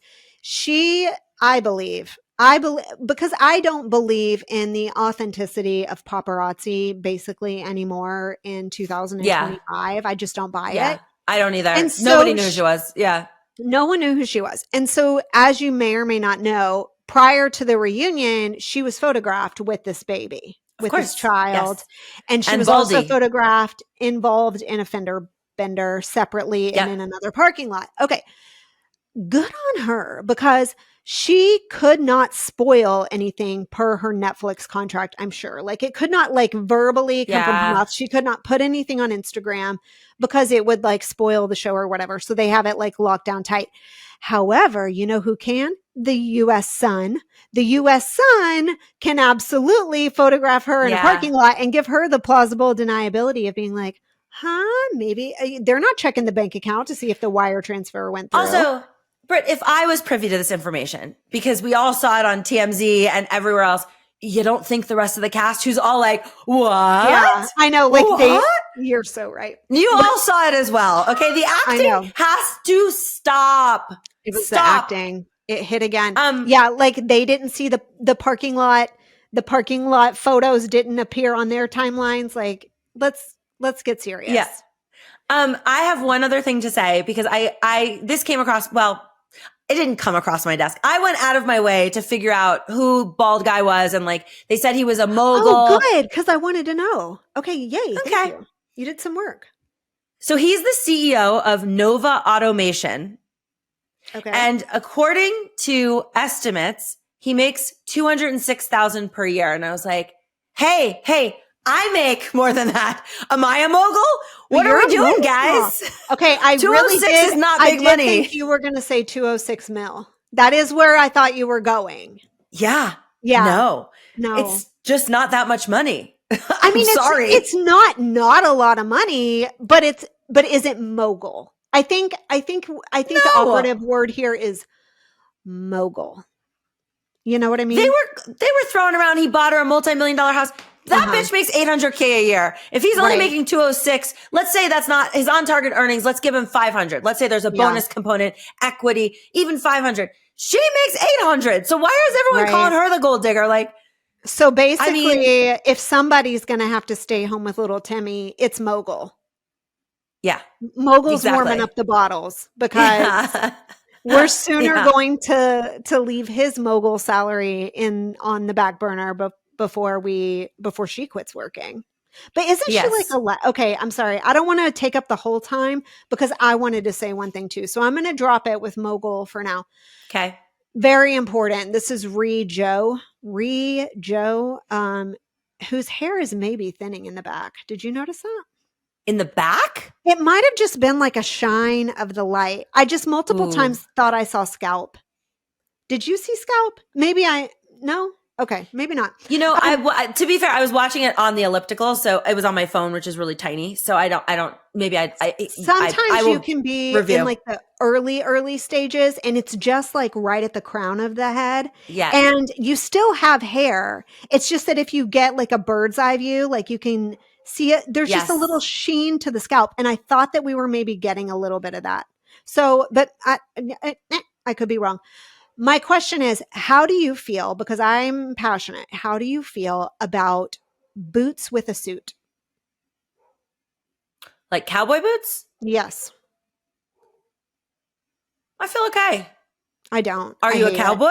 I believe because I don't believe in the authenticity of paparazzi basically anymore in 2025. I just don't buy it. I don't either. And nobody knew who she was. Yeah. No one knew who she was. And so as you may or may not know, prior to the reunion, she was photographed with this baby, with this child. Yes. And she was also photographed involved in a fender bender separately and in another parking lot. Okay. Good on her because she could not spoil anything per her Netflix contract, I'm sure. Like it could not like verbally come from her mouth. She could not put anything on Instagram because it would like spoil the show or whatever. So they have it like locked down tight. However, you know who can? The U.S. Sun. The U.S. Sun can absolutely photograph her in a parking lot and give her the plausible deniability of being like, maybe they're not checking the bank account to see if the wire transfer went through. Also, Britt, if I was privy to this information, because we all saw it on TMZ and everywhere else, you don't think the rest of the cast who's all like, what? Yeah, I know. Like you're so right. You all saw it as well. Okay. The acting has to stop. It was the acting. It hit again. Like they didn't see the parking lot. The parking lot photos didn't appear on their timelines. Like, let's get serious. Yeah. I have one other thing to say because this came across, it didn't come across my desk. I went out of my way to figure out who bald guy was. And like, they said he was a mogul. Oh, good. Cause I wanted to know. Okay. Yay. Okay. Thank you. You did some work. So he's the CEO of Nova Automation. Okay. And according to estimates, he makes $206,000 per year. And I was like, hey, I make more than that. Am I a mogul? What are we doing, guys? Okay, I really did. Is not big money. I think you were going to say 206 mil. That is where I thought you were going. Yeah. No. It's just not that much money. I mean, sorry. it's not a lot of money, but is it mogul? I think the operative word here is mogul. You know what I mean? They were throwing around. He bought her a multi-million-dollar house. That bitch makes $800K a year. If he's only making 206, let's say that's not his on-target earnings. Let's give him 500. Let's say there's a bonus component, equity, even 500. She makes 800. So why is everyone calling her the gold digger? Like, so basically, if somebody's going to have to stay home with little Timmy, it's mogul. Yeah. Mogul's warming up the bottles because we're sooner going to leave his mogul salary on the back burner before she quits working. But isn't she like okay, I'm sorry. I don't want to take up the whole time because I wanted to say one thing too. So I'm going to drop it with mogul for now. Okay. Very important. This is Joe, whose hair is maybe thinning in the back. Did you notice that? In the back? It might have just been like a shine of the light. I just multiple times thought I saw scalp. Did you see scalp? No? Okay, maybe not. You know, to be fair, I was watching it on the elliptical, so it was on my phone, which is really tiny. So I don't, maybe sometimes you can be in like the early stages and it's just like right at the crown of the head. Yeah. And you still have hair. It's just that if you get like a bird's eye view, like you can see it, there's just a little sheen to the scalp. And I thought that we were maybe getting a little bit of that. So, but I could be wrong. My question is, how do you feel? Because I'm passionate. How do you feel about boots with a suit? Like cowboy boots? Yes. I feel okay. I don't. Are you a cowboy?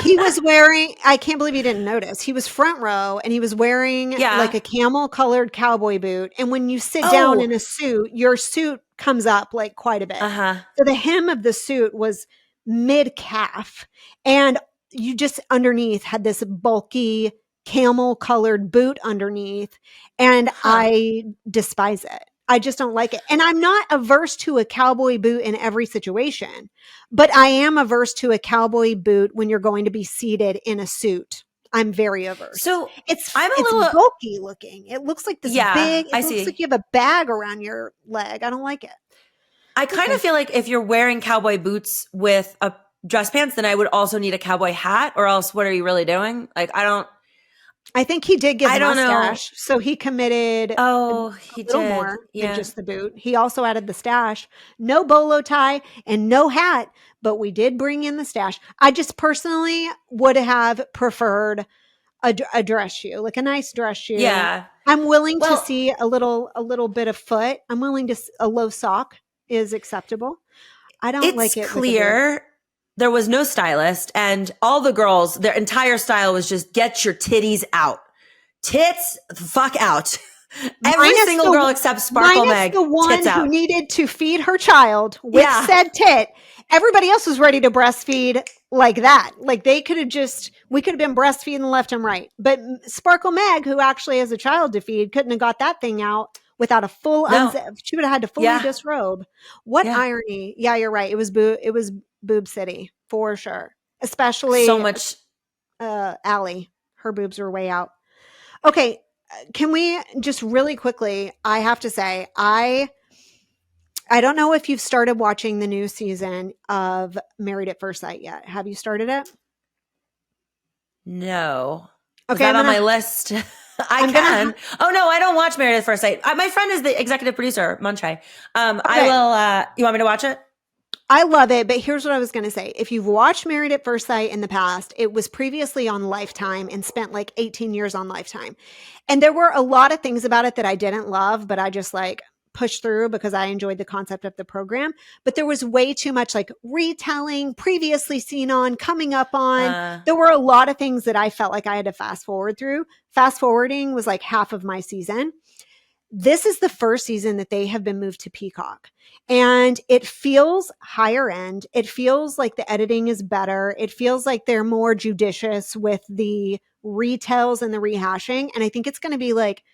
He was wearing, I can't believe you didn't notice. He was front row and he was wearing like a camel colored cowboy boot. And when you sit down in a suit, your suit comes up like quite a bit. So the hem of the suit was mid calf and you just underneath had this bulky camel colored boot underneath. And I despise it. I just don't like it. And I'm not averse to a cowboy boot in every situation, but I am averse to a cowboy boot when you're going to be seated in a suit. I'm very averse. So it's bulky looking. It looks like this big, it looks like you have a bag around your leg. I don't like it. I kind of feel like if you're wearing cowboy boots with a dress pants, then I would also need a cowboy hat, or else what are you really doing? Like, I think he did get a mustache, so he committed a little more than just the boot. He also added the stash. No bolo tie and no hat, but we did bring in the stash. I just personally would have preferred a dress shoe, like a nice dress shoe. Yeah. I'm willing to see a little bit of foot. I'm willing to a low sock is acceptable. I don't like it. It's clear there was no stylist and all the girls, their entire style was just get your titties out. Tits the fuck out. Every single girl except Sparkle Meg. The one who needed to feed her child with said tit. Everybody else was ready to breastfeed like that. Like we could have been breastfeeding left and right. But Sparkle Meg, who actually has a child to feed, couldn't have got that thing out without a full unzip. She would have had to fully disrobe. What irony. Yeah, you're right. It was boob city for sure. Especially so much Allie. Her boobs were way out. Okay. Can we just really quickly, I have to say, I don't know if you've started watching the new season of Married at First Sight yet. Have you started it? No. Okay. Is that on my list? I can. Oh no, I don't watch Married at First Sight. My friend is the executive producer, Munchai. I will, you want me to watch it? I love it, but here's what I was going to say. If you've watched Married at First Sight in the past, it was previously on Lifetime and spent like 18 years on Lifetime. And there were a lot of things about it that I didn't love, but I just like pushed through because I enjoyed the concept of the program. But there was way too much like retelling, previously seen on, coming up on. There were a lot of things that I felt like I had to fast forward through. Fast forwarding was like half of my season. This is the first season that they have been moved to Peacock. And it feels higher end. It feels like the editing is better. It feels like they're more judicious with the retells and the rehashing. And I think it's going to be like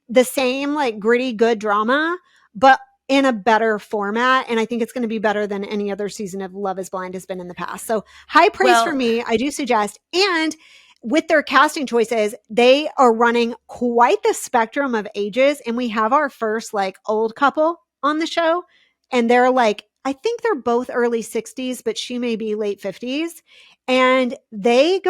the same like gritty, good drama, but in a better format. And I think it's going to be better than any other season of Love is Blind has been in the past. So high praise for me. I do suggest. And with their casting choices, they are running quite the spectrum of ages. And we have our first like old couple on the show. And they're like, I think they're both early 60s, but she may be late 50s. And they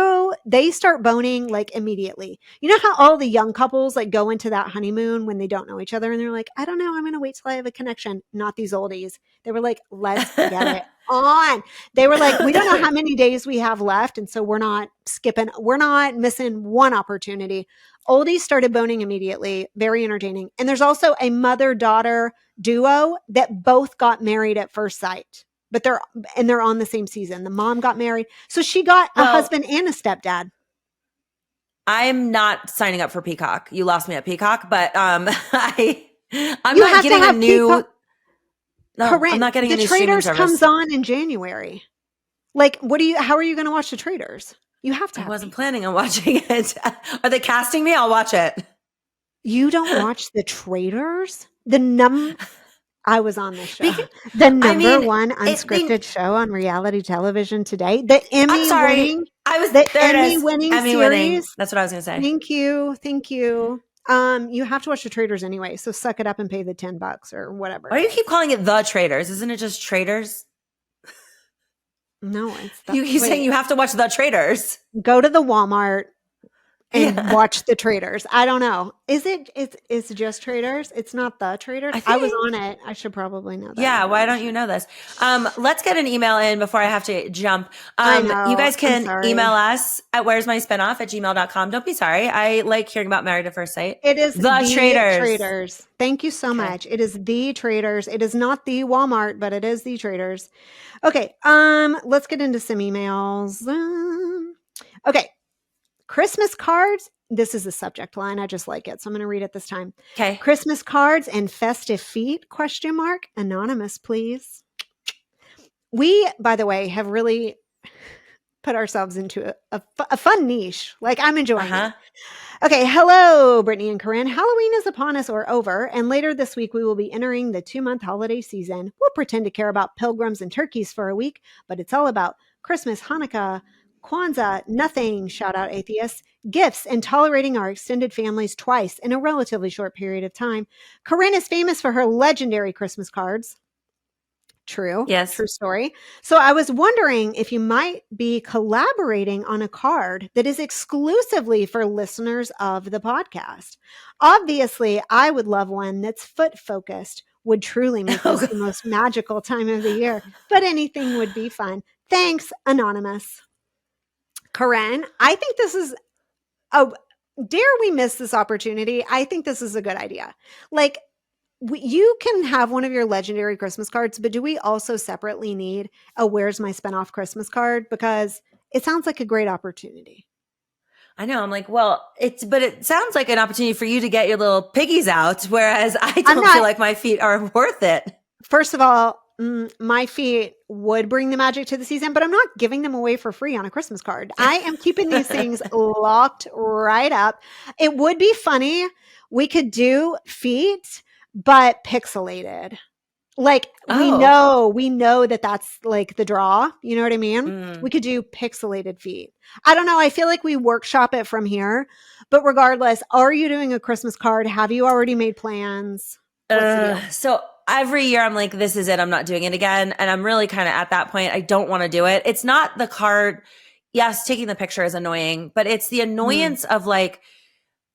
start boning like immediately. You know how all the young couples like go into that honeymoon when they don't know each other and they're like, I don't know, I'm going to wait till I have a connection. Not these oldies. They were like, let's get it on. They were like, we don't know how many days we have left. And so we're not missing one opportunity. Oldies started boning immediately. Very entertaining. And there's also a mother-daughter duo that both got married at first sight. But they're on the same season. The mom got married. So she got a husband and a stepdad. I'm not signing up for Peacock. You lost me at Peacock, but I'm not getting a new Peacock. No, I'm not getting a new streaming service. The Traitors comes on in January. Like, how are you going to watch The Traitors? You have to. I wasn't planning on watching it. Are they casting me? I'll watch it. You don't watch The Traitors? I was on this show. The number one unscripted show on reality television today. The Emmy winning. That's what I was going to say. Thank you. You have to watch The Traitors anyway, so suck it up and pay the $10 or whatever. Why do you keep calling it The Traitors? Isn't it just Traitors? No, it's you keep saying you have to watch The Traitors. Go to the Walmart and watch The Traitors. I don't know. Is it just Traitors? It's not The Traitors? I was on it. I should probably know that. Yeah, why don't you know this? Let's get an email in before I have to jump. You guys can email us at where'smyspinoff@gmail.com. Don't be sorry. I like hearing about Married at First Sight. It is The Traitors. Thank you so much. It is The Traitors. It is not the Walmart, but it is The Traitors. Okay. Let's get into some emails. Okay. Christmas cards. This is the subject line. I just like it. So I'm going to read it this time. Okay. Christmas cards and festive feet, ? Anonymous, please. We, by the way, have really put ourselves into a fun niche. Like, I'm enjoying it. Okay. Hello, Britney and Corinne. Halloween is upon us or over. And later this week, we will be entering the 2-month holiday season. We'll pretend to care about pilgrims and turkeys for a week, but it's all about Christmas, Hanukkah, Kwanzaa, nothing, shout out atheists, gifts, and tolerating our extended families twice in a relatively short period of time. Corinne is famous for her legendary Christmas cards. True. Yes. True story. So I was wondering if you might be collaborating on a card that is exclusively for listeners of the podcast. Obviously, I would love one that's foot focused. Would truly make this the most magical time of the year, but anything would be fun. Thanks, Anonymous. Corinne, I think this is dare we miss this opportunity? I think this is a good idea. Like, you can have one of your legendary Christmas cards, but do we also separately need a Where's My Spinoff Christmas card? Because it sounds like a great opportunity. I know. I'm like, well, but it sounds like an opportunity for you to get your little piggies out, whereas I don't feel like my feet are worth it. First of all, my feet would bring the magic to the season, but I'm not giving them away for free on a Christmas card. I am keeping these things locked right up. It would be funny. We could do feet, but pixelated. Like, we know that that's like the draw. You know what I mean? We could do pixelated feet. I don't know. I feel like we workshop it from here, but regardless, are you doing a Christmas card? Have you already made plans? So every year I'm like, this is it. I'm not doing it again. And I'm really kind of at that point. I don't want to do it. It's not the card. Yes, taking the picture is annoying, but it's the annoyance of like,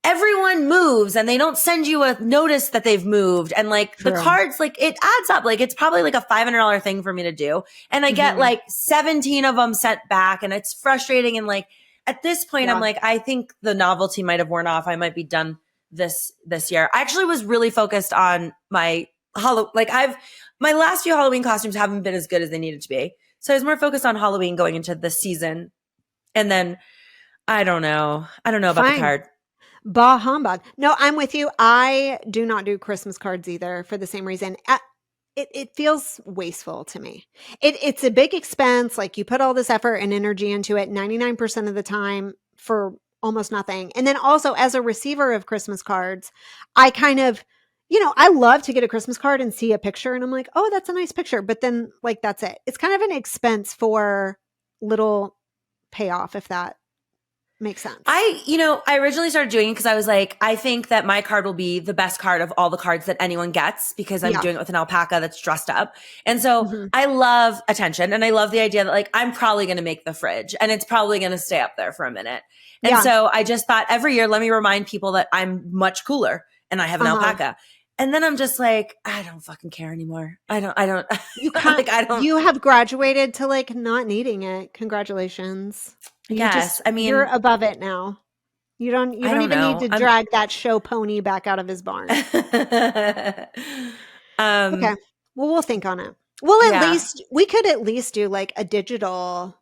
everyone moves and they don't send you a notice that they've moved. And like the cards, like it adds up. Like it's probably like a $500 thing for me to do. And I get like 17 of them sent back and it's frustrating. And like at this point, I'm like, I think the novelty might have worn off. I might be done this year. I actually was really focused on my my last few Halloween costumes haven't been as good as they needed to be. So I was more focused on Halloween going into this season. And then I don't know about the card. Bah humbug. No, I'm with you. I do not do Christmas cards either for the same reason. It feels wasteful to me. It's a big expense. Like, you put all this effort and energy into it 99% of the time for almost nothing. And then also, as a receiver of Christmas cards, I kind of, I love to get a Christmas card and see a picture and I'm like, oh, that's a nice picture. But then like, that's it. It's kind of an expense for little payoff, if that Makes sense. I originally started doing it because I was like, I think that my card will be the best card of all the cards that anyone gets because I'm doing it with an alpaca that's dressed up. And so I love attention, and I love the idea that like, I'm probably going to make the fridge and it's probably going to stay up there for a minute. And so I just thought every year, let me remind people that I'm much cooler and I have an alpaca. And then I'm just like, I don't fucking care anymore. I don't, you can't, like, you have graduated to like not needing it. Congratulations. You're above it now. You don't even need to drag that show pony back out of his barn. Okay. Well, we'll think on it. Well, we could at least do like a digital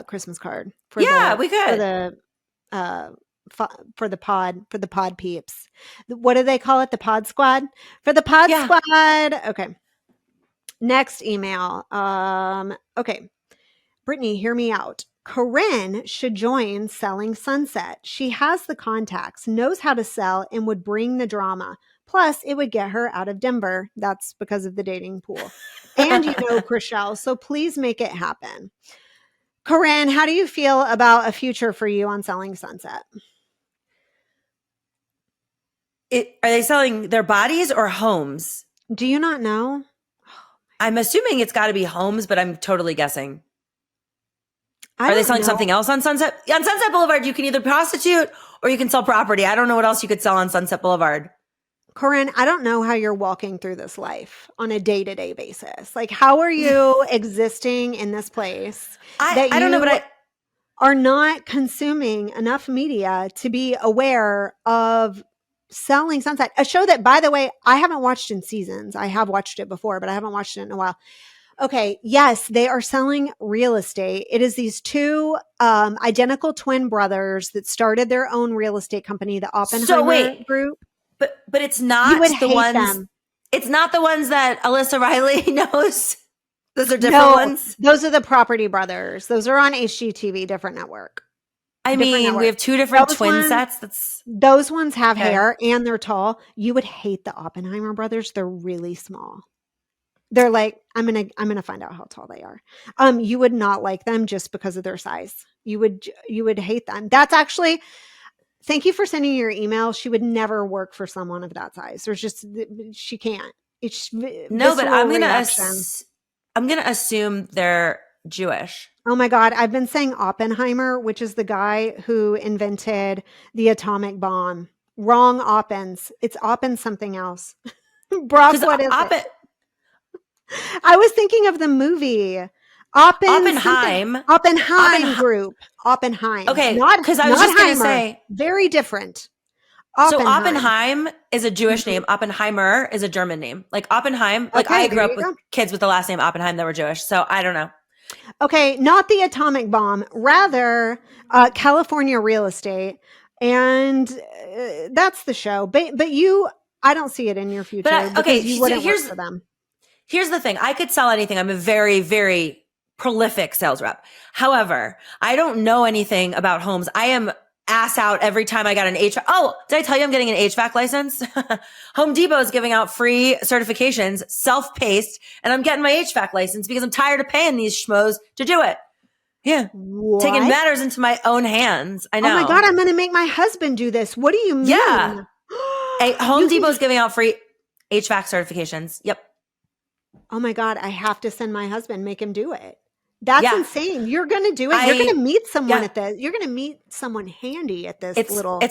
Christmas card for we could for the pod peeps. What do they call it? The pod squad? For the pod squad. Okay. Next email. Okay. Brittany, hear me out. Corinne should join Selling Sunset. She has the contacts, knows how to sell, and would bring the drama. Plus, it would get her out of Denver. That's because of the dating pool. And Chrishell, so please make it happen. Corinne, how do you feel about a future for you on Selling Sunset? Are they selling their bodies or homes? Do you not know? I'm assuming it's got to be homes, but I'm totally guessing. Are they selling something else on Sunset? On Sunset Boulevard, you can either prostitute or you can sell property. I don't know what else you could sell on Sunset Boulevard. Corinne, I don't know how you're walking through this life on a day-to-day basis. Like, how are you existing in this place I don't know, but are not consuming enough media to be aware of Selling Sunset, a show that, by the way, I haven't watched in seasons. I have watched it before, but I haven't watched it in a while. Okay. Yes, they are selling real estate. It is these two identical twin brothers that started their own real estate company, the Oppenheimer Group. But it's not the ones. Them. It's not the ones that Alyssa Riley knows. Those are different ones. Those are the Property Brothers. Those are on HGTV, different network. We have two different twin sets. Those ones have hair and they're tall. You would hate the Oppenheimer brothers. They're really small. They're like, I'm gonna find out how tall they are. You would not like them just because of their size. You would hate them. That's actually. Thank you for sending your email. She would never work for someone of that size. She can't. But I'm gonna assume they're Jewish. Oh my God. I've been saying Oppenheimer, which is the guy who invented the atomic bomb. Wrong Oppens. It's Oppen something else. Brock, what is it? I was thinking of the movie. Oppenheim Group. Oppenheim. Okay, because I was just going to say. Very different. So Oppenheim is a Jewish name. Oppenheimer is a German name. Like Oppenheim. Like I grew up with kids with the last name Oppenheim that were Jewish. So I don't know. Okay, not the atomic bomb. Rather, California real estate. And that's the show. But I don't see it in your future. But, you wouldn't work for them. Here's the thing. I could sell anything. I'm a very, very prolific sales rep. However, I don't know anything about homes. I am ass out every time I got an HVAC. Oh, did I tell you I'm getting an HVAC license? Home Depot is giving out free certifications, self-paced, and I'm getting my HVAC license because I'm tired of paying these schmoes to do it. Yeah. What? Taking matters into my own hands. I know. Oh my God, I'm going to make my husband do this. What do you mean? Yeah. Home Depot is giving out free HVAC certifications. Yep. Oh my God, I have to send my husband, make him do it. That's insane. You're going to do it. You're going to meet someone at this. You're going to meet someone handy at this program.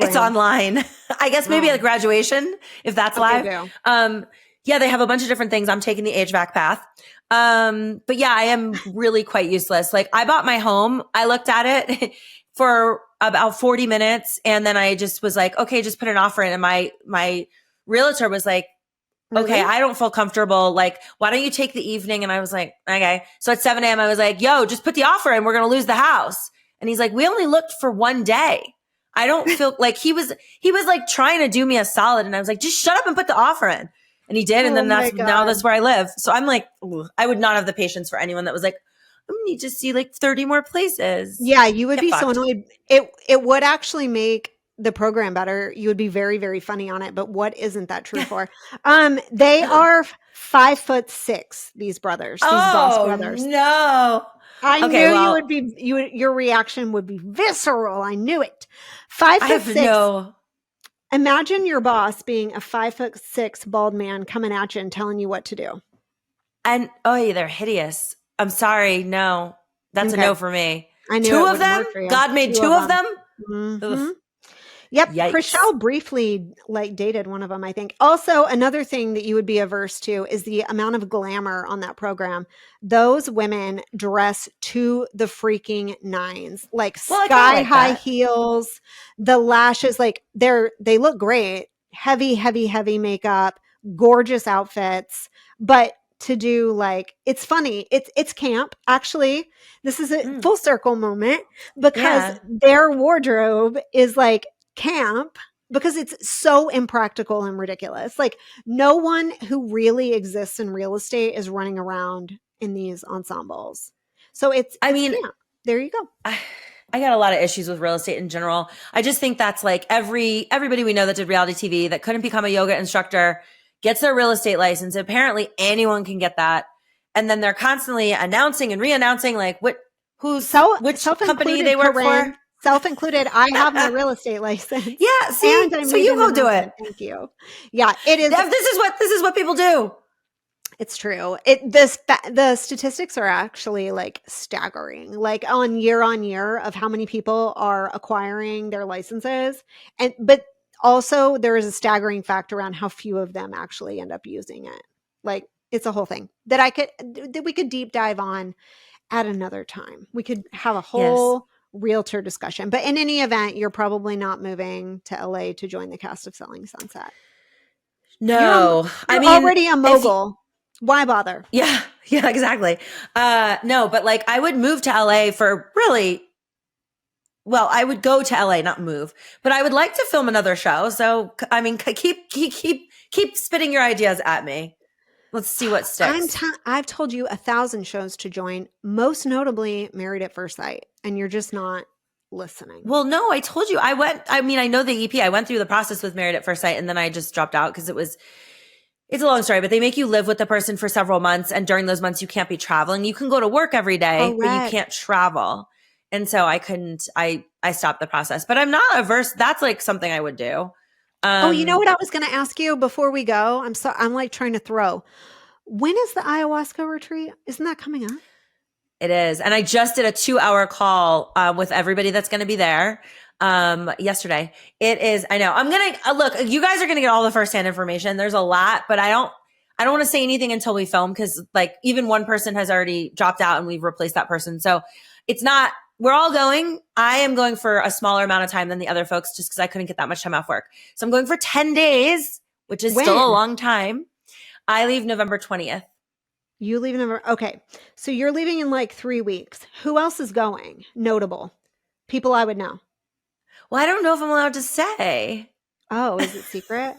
It's online. I guess maybe at graduation, if that's live. They have a bunch of different things. I'm taking the HVAC path. But yeah, I am really quite useless. Like I bought my home. I looked at it for about 40 minutes. And then I just was like, okay, just put an offer in. And my realtor was like, okay, I don't feel comfortable. Like, why don't you take the evening? And I was like, okay. So at 7 a.m., I was like, yo, just put the offer in. We're going to lose the house. And he's like, we only looked for one day. I don't feel like he was like trying to do me a solid. And I was like, just shut up and put the offer in. And he did. And then that's where I live. So I'm like, I would not have the patience for anyone that was like, I need to see like 30 more places. Yeah, you would be so annoyed. It would actually make the program better. You would be very, very funny on it, but what isn't that true for? They are 5'6", these brothers, these boss brothers. No. I knew you would be, your reaction would be visceral. I knew it. 5'6". Imagine your boss being a 5'6" bald man coming at you and telling you what to do. And they're hideous. I'm sorry. No, that's a no for me. I knew two of them. God made two of them. Mm-hmm. Yep. Yikes. Chrishell briefly dated one of them, I think. Also, another thing that you would be averse to is the amount of glamour on that program. Those women dress to the freaking nines, sky high heels, the lashes, they look great, heavy makeup, gorgeous outfits, but to do it's funny. It's camp. Actually, this is a full circle moment because their wardrobe is camp because it's so impractical and ridiculous. No one who really exists in real estate is running around in these ensembles. So it's camp. There you go. I got a lot of issues with real estate in general. I just think that's everybody we know that did reality TV that couldn't become a yoga instructor gets their real estate license. Apparently anyone can get that. And then they're constantly announcing and re-announcing which company they work for. Self-included. I have my real estate license. Yeah. See, so you go do it. Thank you. Yeah, it is. This is what people do. It's true. The statistics are actually staggering, on year of how many people are acquiring their licenses. But also there is a staggering fact around how few of them actually end up using it. It's a whole thing that we could deep dive on at another time. We could have a whole realtor discussion, but in any event, you're probably not moving to LA to join the cast of Selling Sunset. No, you're already a mogul. Why bother? Yeah, exactly. No, but I would move to LA for I would go to LA, not move, but I would like to film another show. So, keep spitting your ideas at me. Let's see what sticks. I've told you 1,000 shows to join, most notably Married at First Sight, and you're just not listening. Well, no, I told you. I know the EP. I went through the process with Married at First Sight, and then I just dropped out because it's a long story, but they make you live with the person for several months, and during those months, you can't be traveling. You can go to work every day, but you can't travel. And so I couldn't. I stopped the process, but I'm not averse. That's something I would do. You know what I was going to ask you before we go? I'm trying to throw. When is the ayahuasca retreat? Isn't that coming up? It is. And I just did a 2-hour call with everybody that's going to be there yesterday. It is. I know. I'm going to look, you guys are going to get all the firsthand information. There's a lot, but I don't want to say anything until we film because even one person has already dropped out and we've replaced that person. So it's not, we're all going. I am going for a smaller amount of time than the other folks just because I couldn't get that much time off work. So I'm going for 10 days, which is still a long time. I leave November 20th. You leave November. Okay. So you're leaving in 3 weeks. Who else is going? Notable people I would know. Well, I don't know if I'm allowed to say. Oh, is it secret?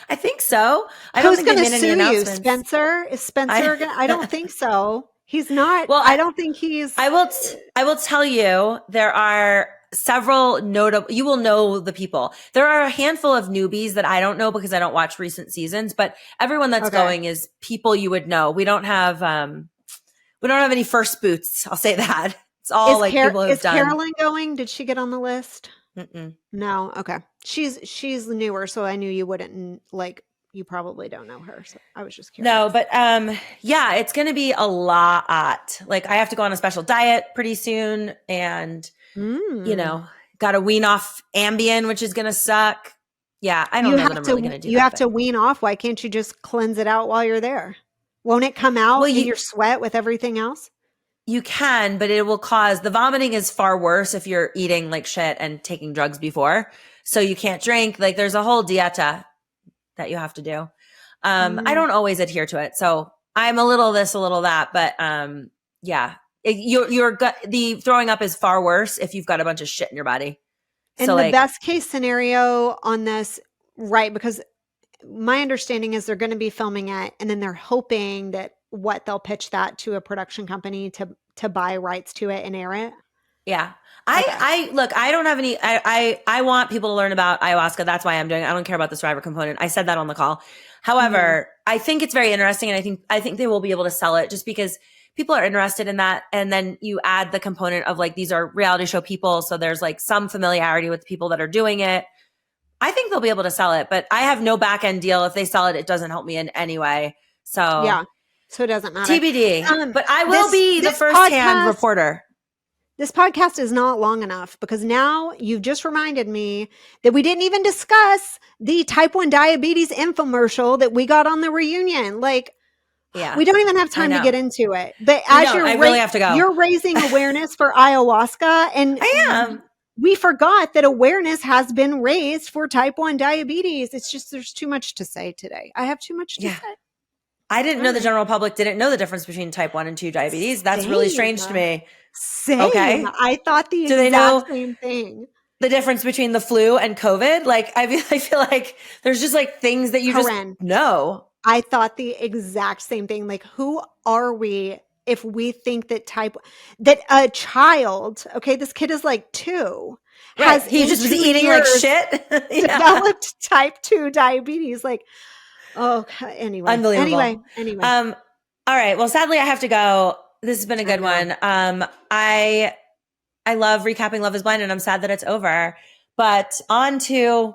I think so. Who's going to sue you? Spencer? Is Spencer going to? I don't think so. He's not. Well, I don't think he's. I will tell you, there are several notable, you will know the people. There are a handful of newbies that I don't know because I don't watch recent seasons, but everyone that's going is people you would know. We don't have any first boots. I'll say that. It's all people who've done. Is Carolyn going? Did she get on the list? Mm-mm. No. Okay. She's newer, so I knew you wouldn't you probably don't know her. So I was just curious. No, but it's going to be a lot. I have to go on a special diet pretty soon and got to wean off Ambien, which is going to suck. Yeah, I don't know that I'm really going to do that. You have to wean off. Why can't you just cleanse it out while you're there? Won't it come out in your sweat with everything else? You can, but it will cause the vomiting is far worse if you're eating shit and taking drugs before. So you can't drink. There's a whole dieta that you have to do. I don't always adhere to it. So I'm a little this, a little that, but the throwing up is far worse if you've got a bunch of shit in your body. And so the best case scenario on this, right? Because my understanding is they're going to be filming it and then they're hoping that they'll pitch that to a production company to buy rights to it and air it. Yeah. I look, I don't have any, I want people to learn about ayahuasca. That's why I'm doing it. I don't care about the survivor component. I said that on the call. However, I think it's very interesting, and I think they will be able to sell it just because people are interested in that. And then you add the component of like, these are reality show people. So there's like some familiarity with the people that are doing it. I think they'll be able to sell it, but I have no back end deal. If they sell it, it doesn't help me in any way. So yeah, so it doesn't matter. TBD, but I will be the first-hand reporter. This podcast is not long enough because now you've just reminded me that we didn't even discuss the type 1 diabetes infomercial that we got on the reunion. Like, we don't even have time to get into it. But as I really have to go. You're raising awareness for ayahuasca, and I am. We forgot that awareness has been raised for type 1 diabetes. It's just there's too much to say today. I have too much to say. I didn't know the general public didn't know the difference between type 1 and 2 diabetes. That's really strange to me. Same. Okay. I thought the exact same thing. The difference between the flu and COVID? Like, I feel like there's just like things that you Corinne, just know. I thought the exact same thing. Like, who are we if we think that that a child, okay, this kid is like 2, has he just was eating like shit, developed type 2 diabetes. Like, anyway, unbelievable. Anyway. All right. Well, sadly, I have to go. This has been a good one. I love recapping Love is Blind, and I'm sad that it's over. But on to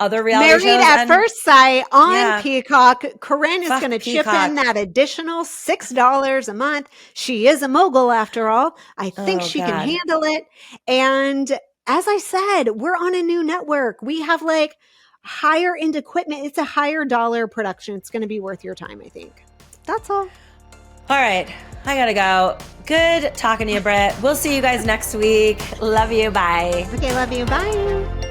other reality shows. Married at First Sight on Peacock. Corinne is going to chip in that additional $6 a month. She is a mogul after all. I think she can handle it. And as I said, we're on a new network. We have like higher end equipment. It's a higher dollar production. It's going to be worth your time, I think. That's all. All right. I got to go. Good talking to you, Britt. We'll see you guys next week. Love you. Bye. Okay. Love you. Bye.